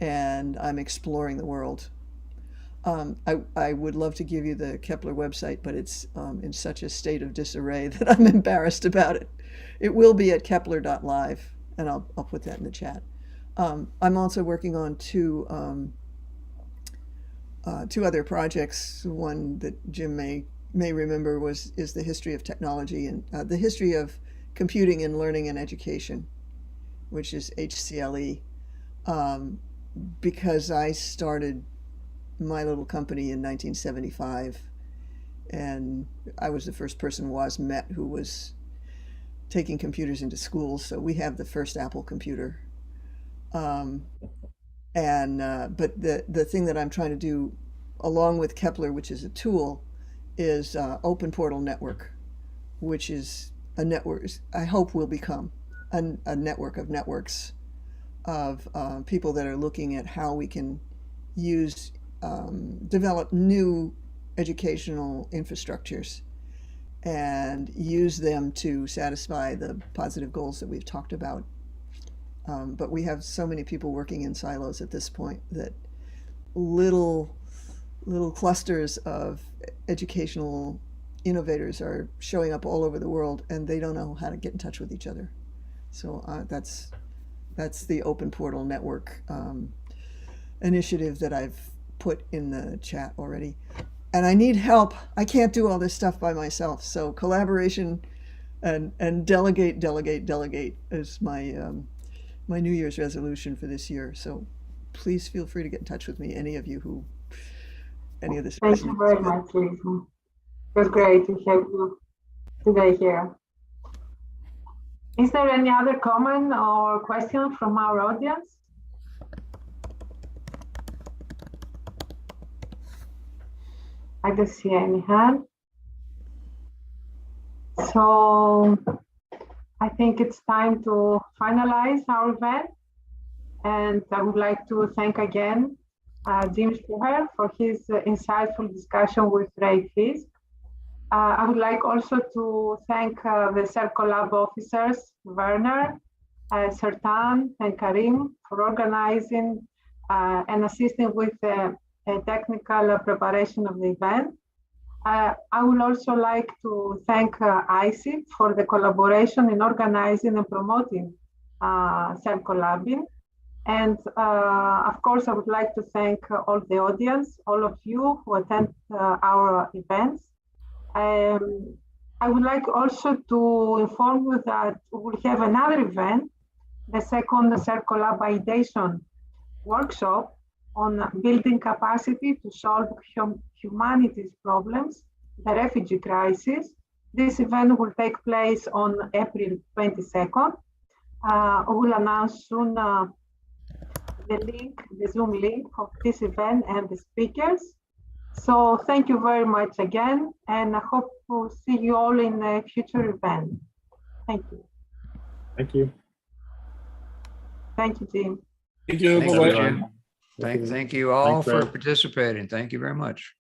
and I'm exploring the world. I would love to give you the Kepler website, but it's in such a state of disarray that I'm embarrassed about it. It will be at kepler.live, and I'll put that in the chat. I'm also working on two other projects. One that Jim may remember is the history of technology and the history of computing in learning and education, which is HCLE, because I started my little company in 1975, and I was the first person Woz met who was taking computers into schools. So we have the first Apple computer. But the thing that I'm trying to do along with Kepler, which is a tool, is Open Portal Network, which is a network, I hope will become a network of networks of people that are looking at how we can develop new educational infrastructures and use them to satisfy the positive goals that we've talked about. But we have so many people working in silos at this point that little clusters of educational innovators are showing up all over the world, and they don't know how to get in touch with each other. So that's the Open Portal Network initiative that I've put in the chat already. And I need help. I can't do all this stuff by myself. So collaboration and delegate is my my New Year's resolution for this year. So please feel free to get in touch with me, any of this. Thank you very much, Lisa. It was great to have you today here. Is there any other comment or question from our audience? I don't see any hand. So I think it's time to finalize our event. And I would like to thank again Jim Spohrer for his insightful discussion with Ray Fisk. I would like also to thank the ServCollab officers, Werner, Sertan, and Karim, for organizing and assisting with the technical preparation of the event. I would also like to thank ICIP for the collaboration in organizing and promoting ServCollabing. And of course, I would like to thank all the audience, all of you who attend our events. I would like also to inform you that we will have another event, the second ServCollab Ideation workshop on building capacity to solve humanity's problems, the refugee crisis. This event will take place on April 22nd. We will announce soon the Zoom link of this event and the speakers. So thank you very much again, and I hope to see you all in a future event. Thank you. Thank you. Thank you, Jim. Thank you. Thank Bye-bye. you, Jim. Thank you all Thanks, for Ray. participating. Thank you very much.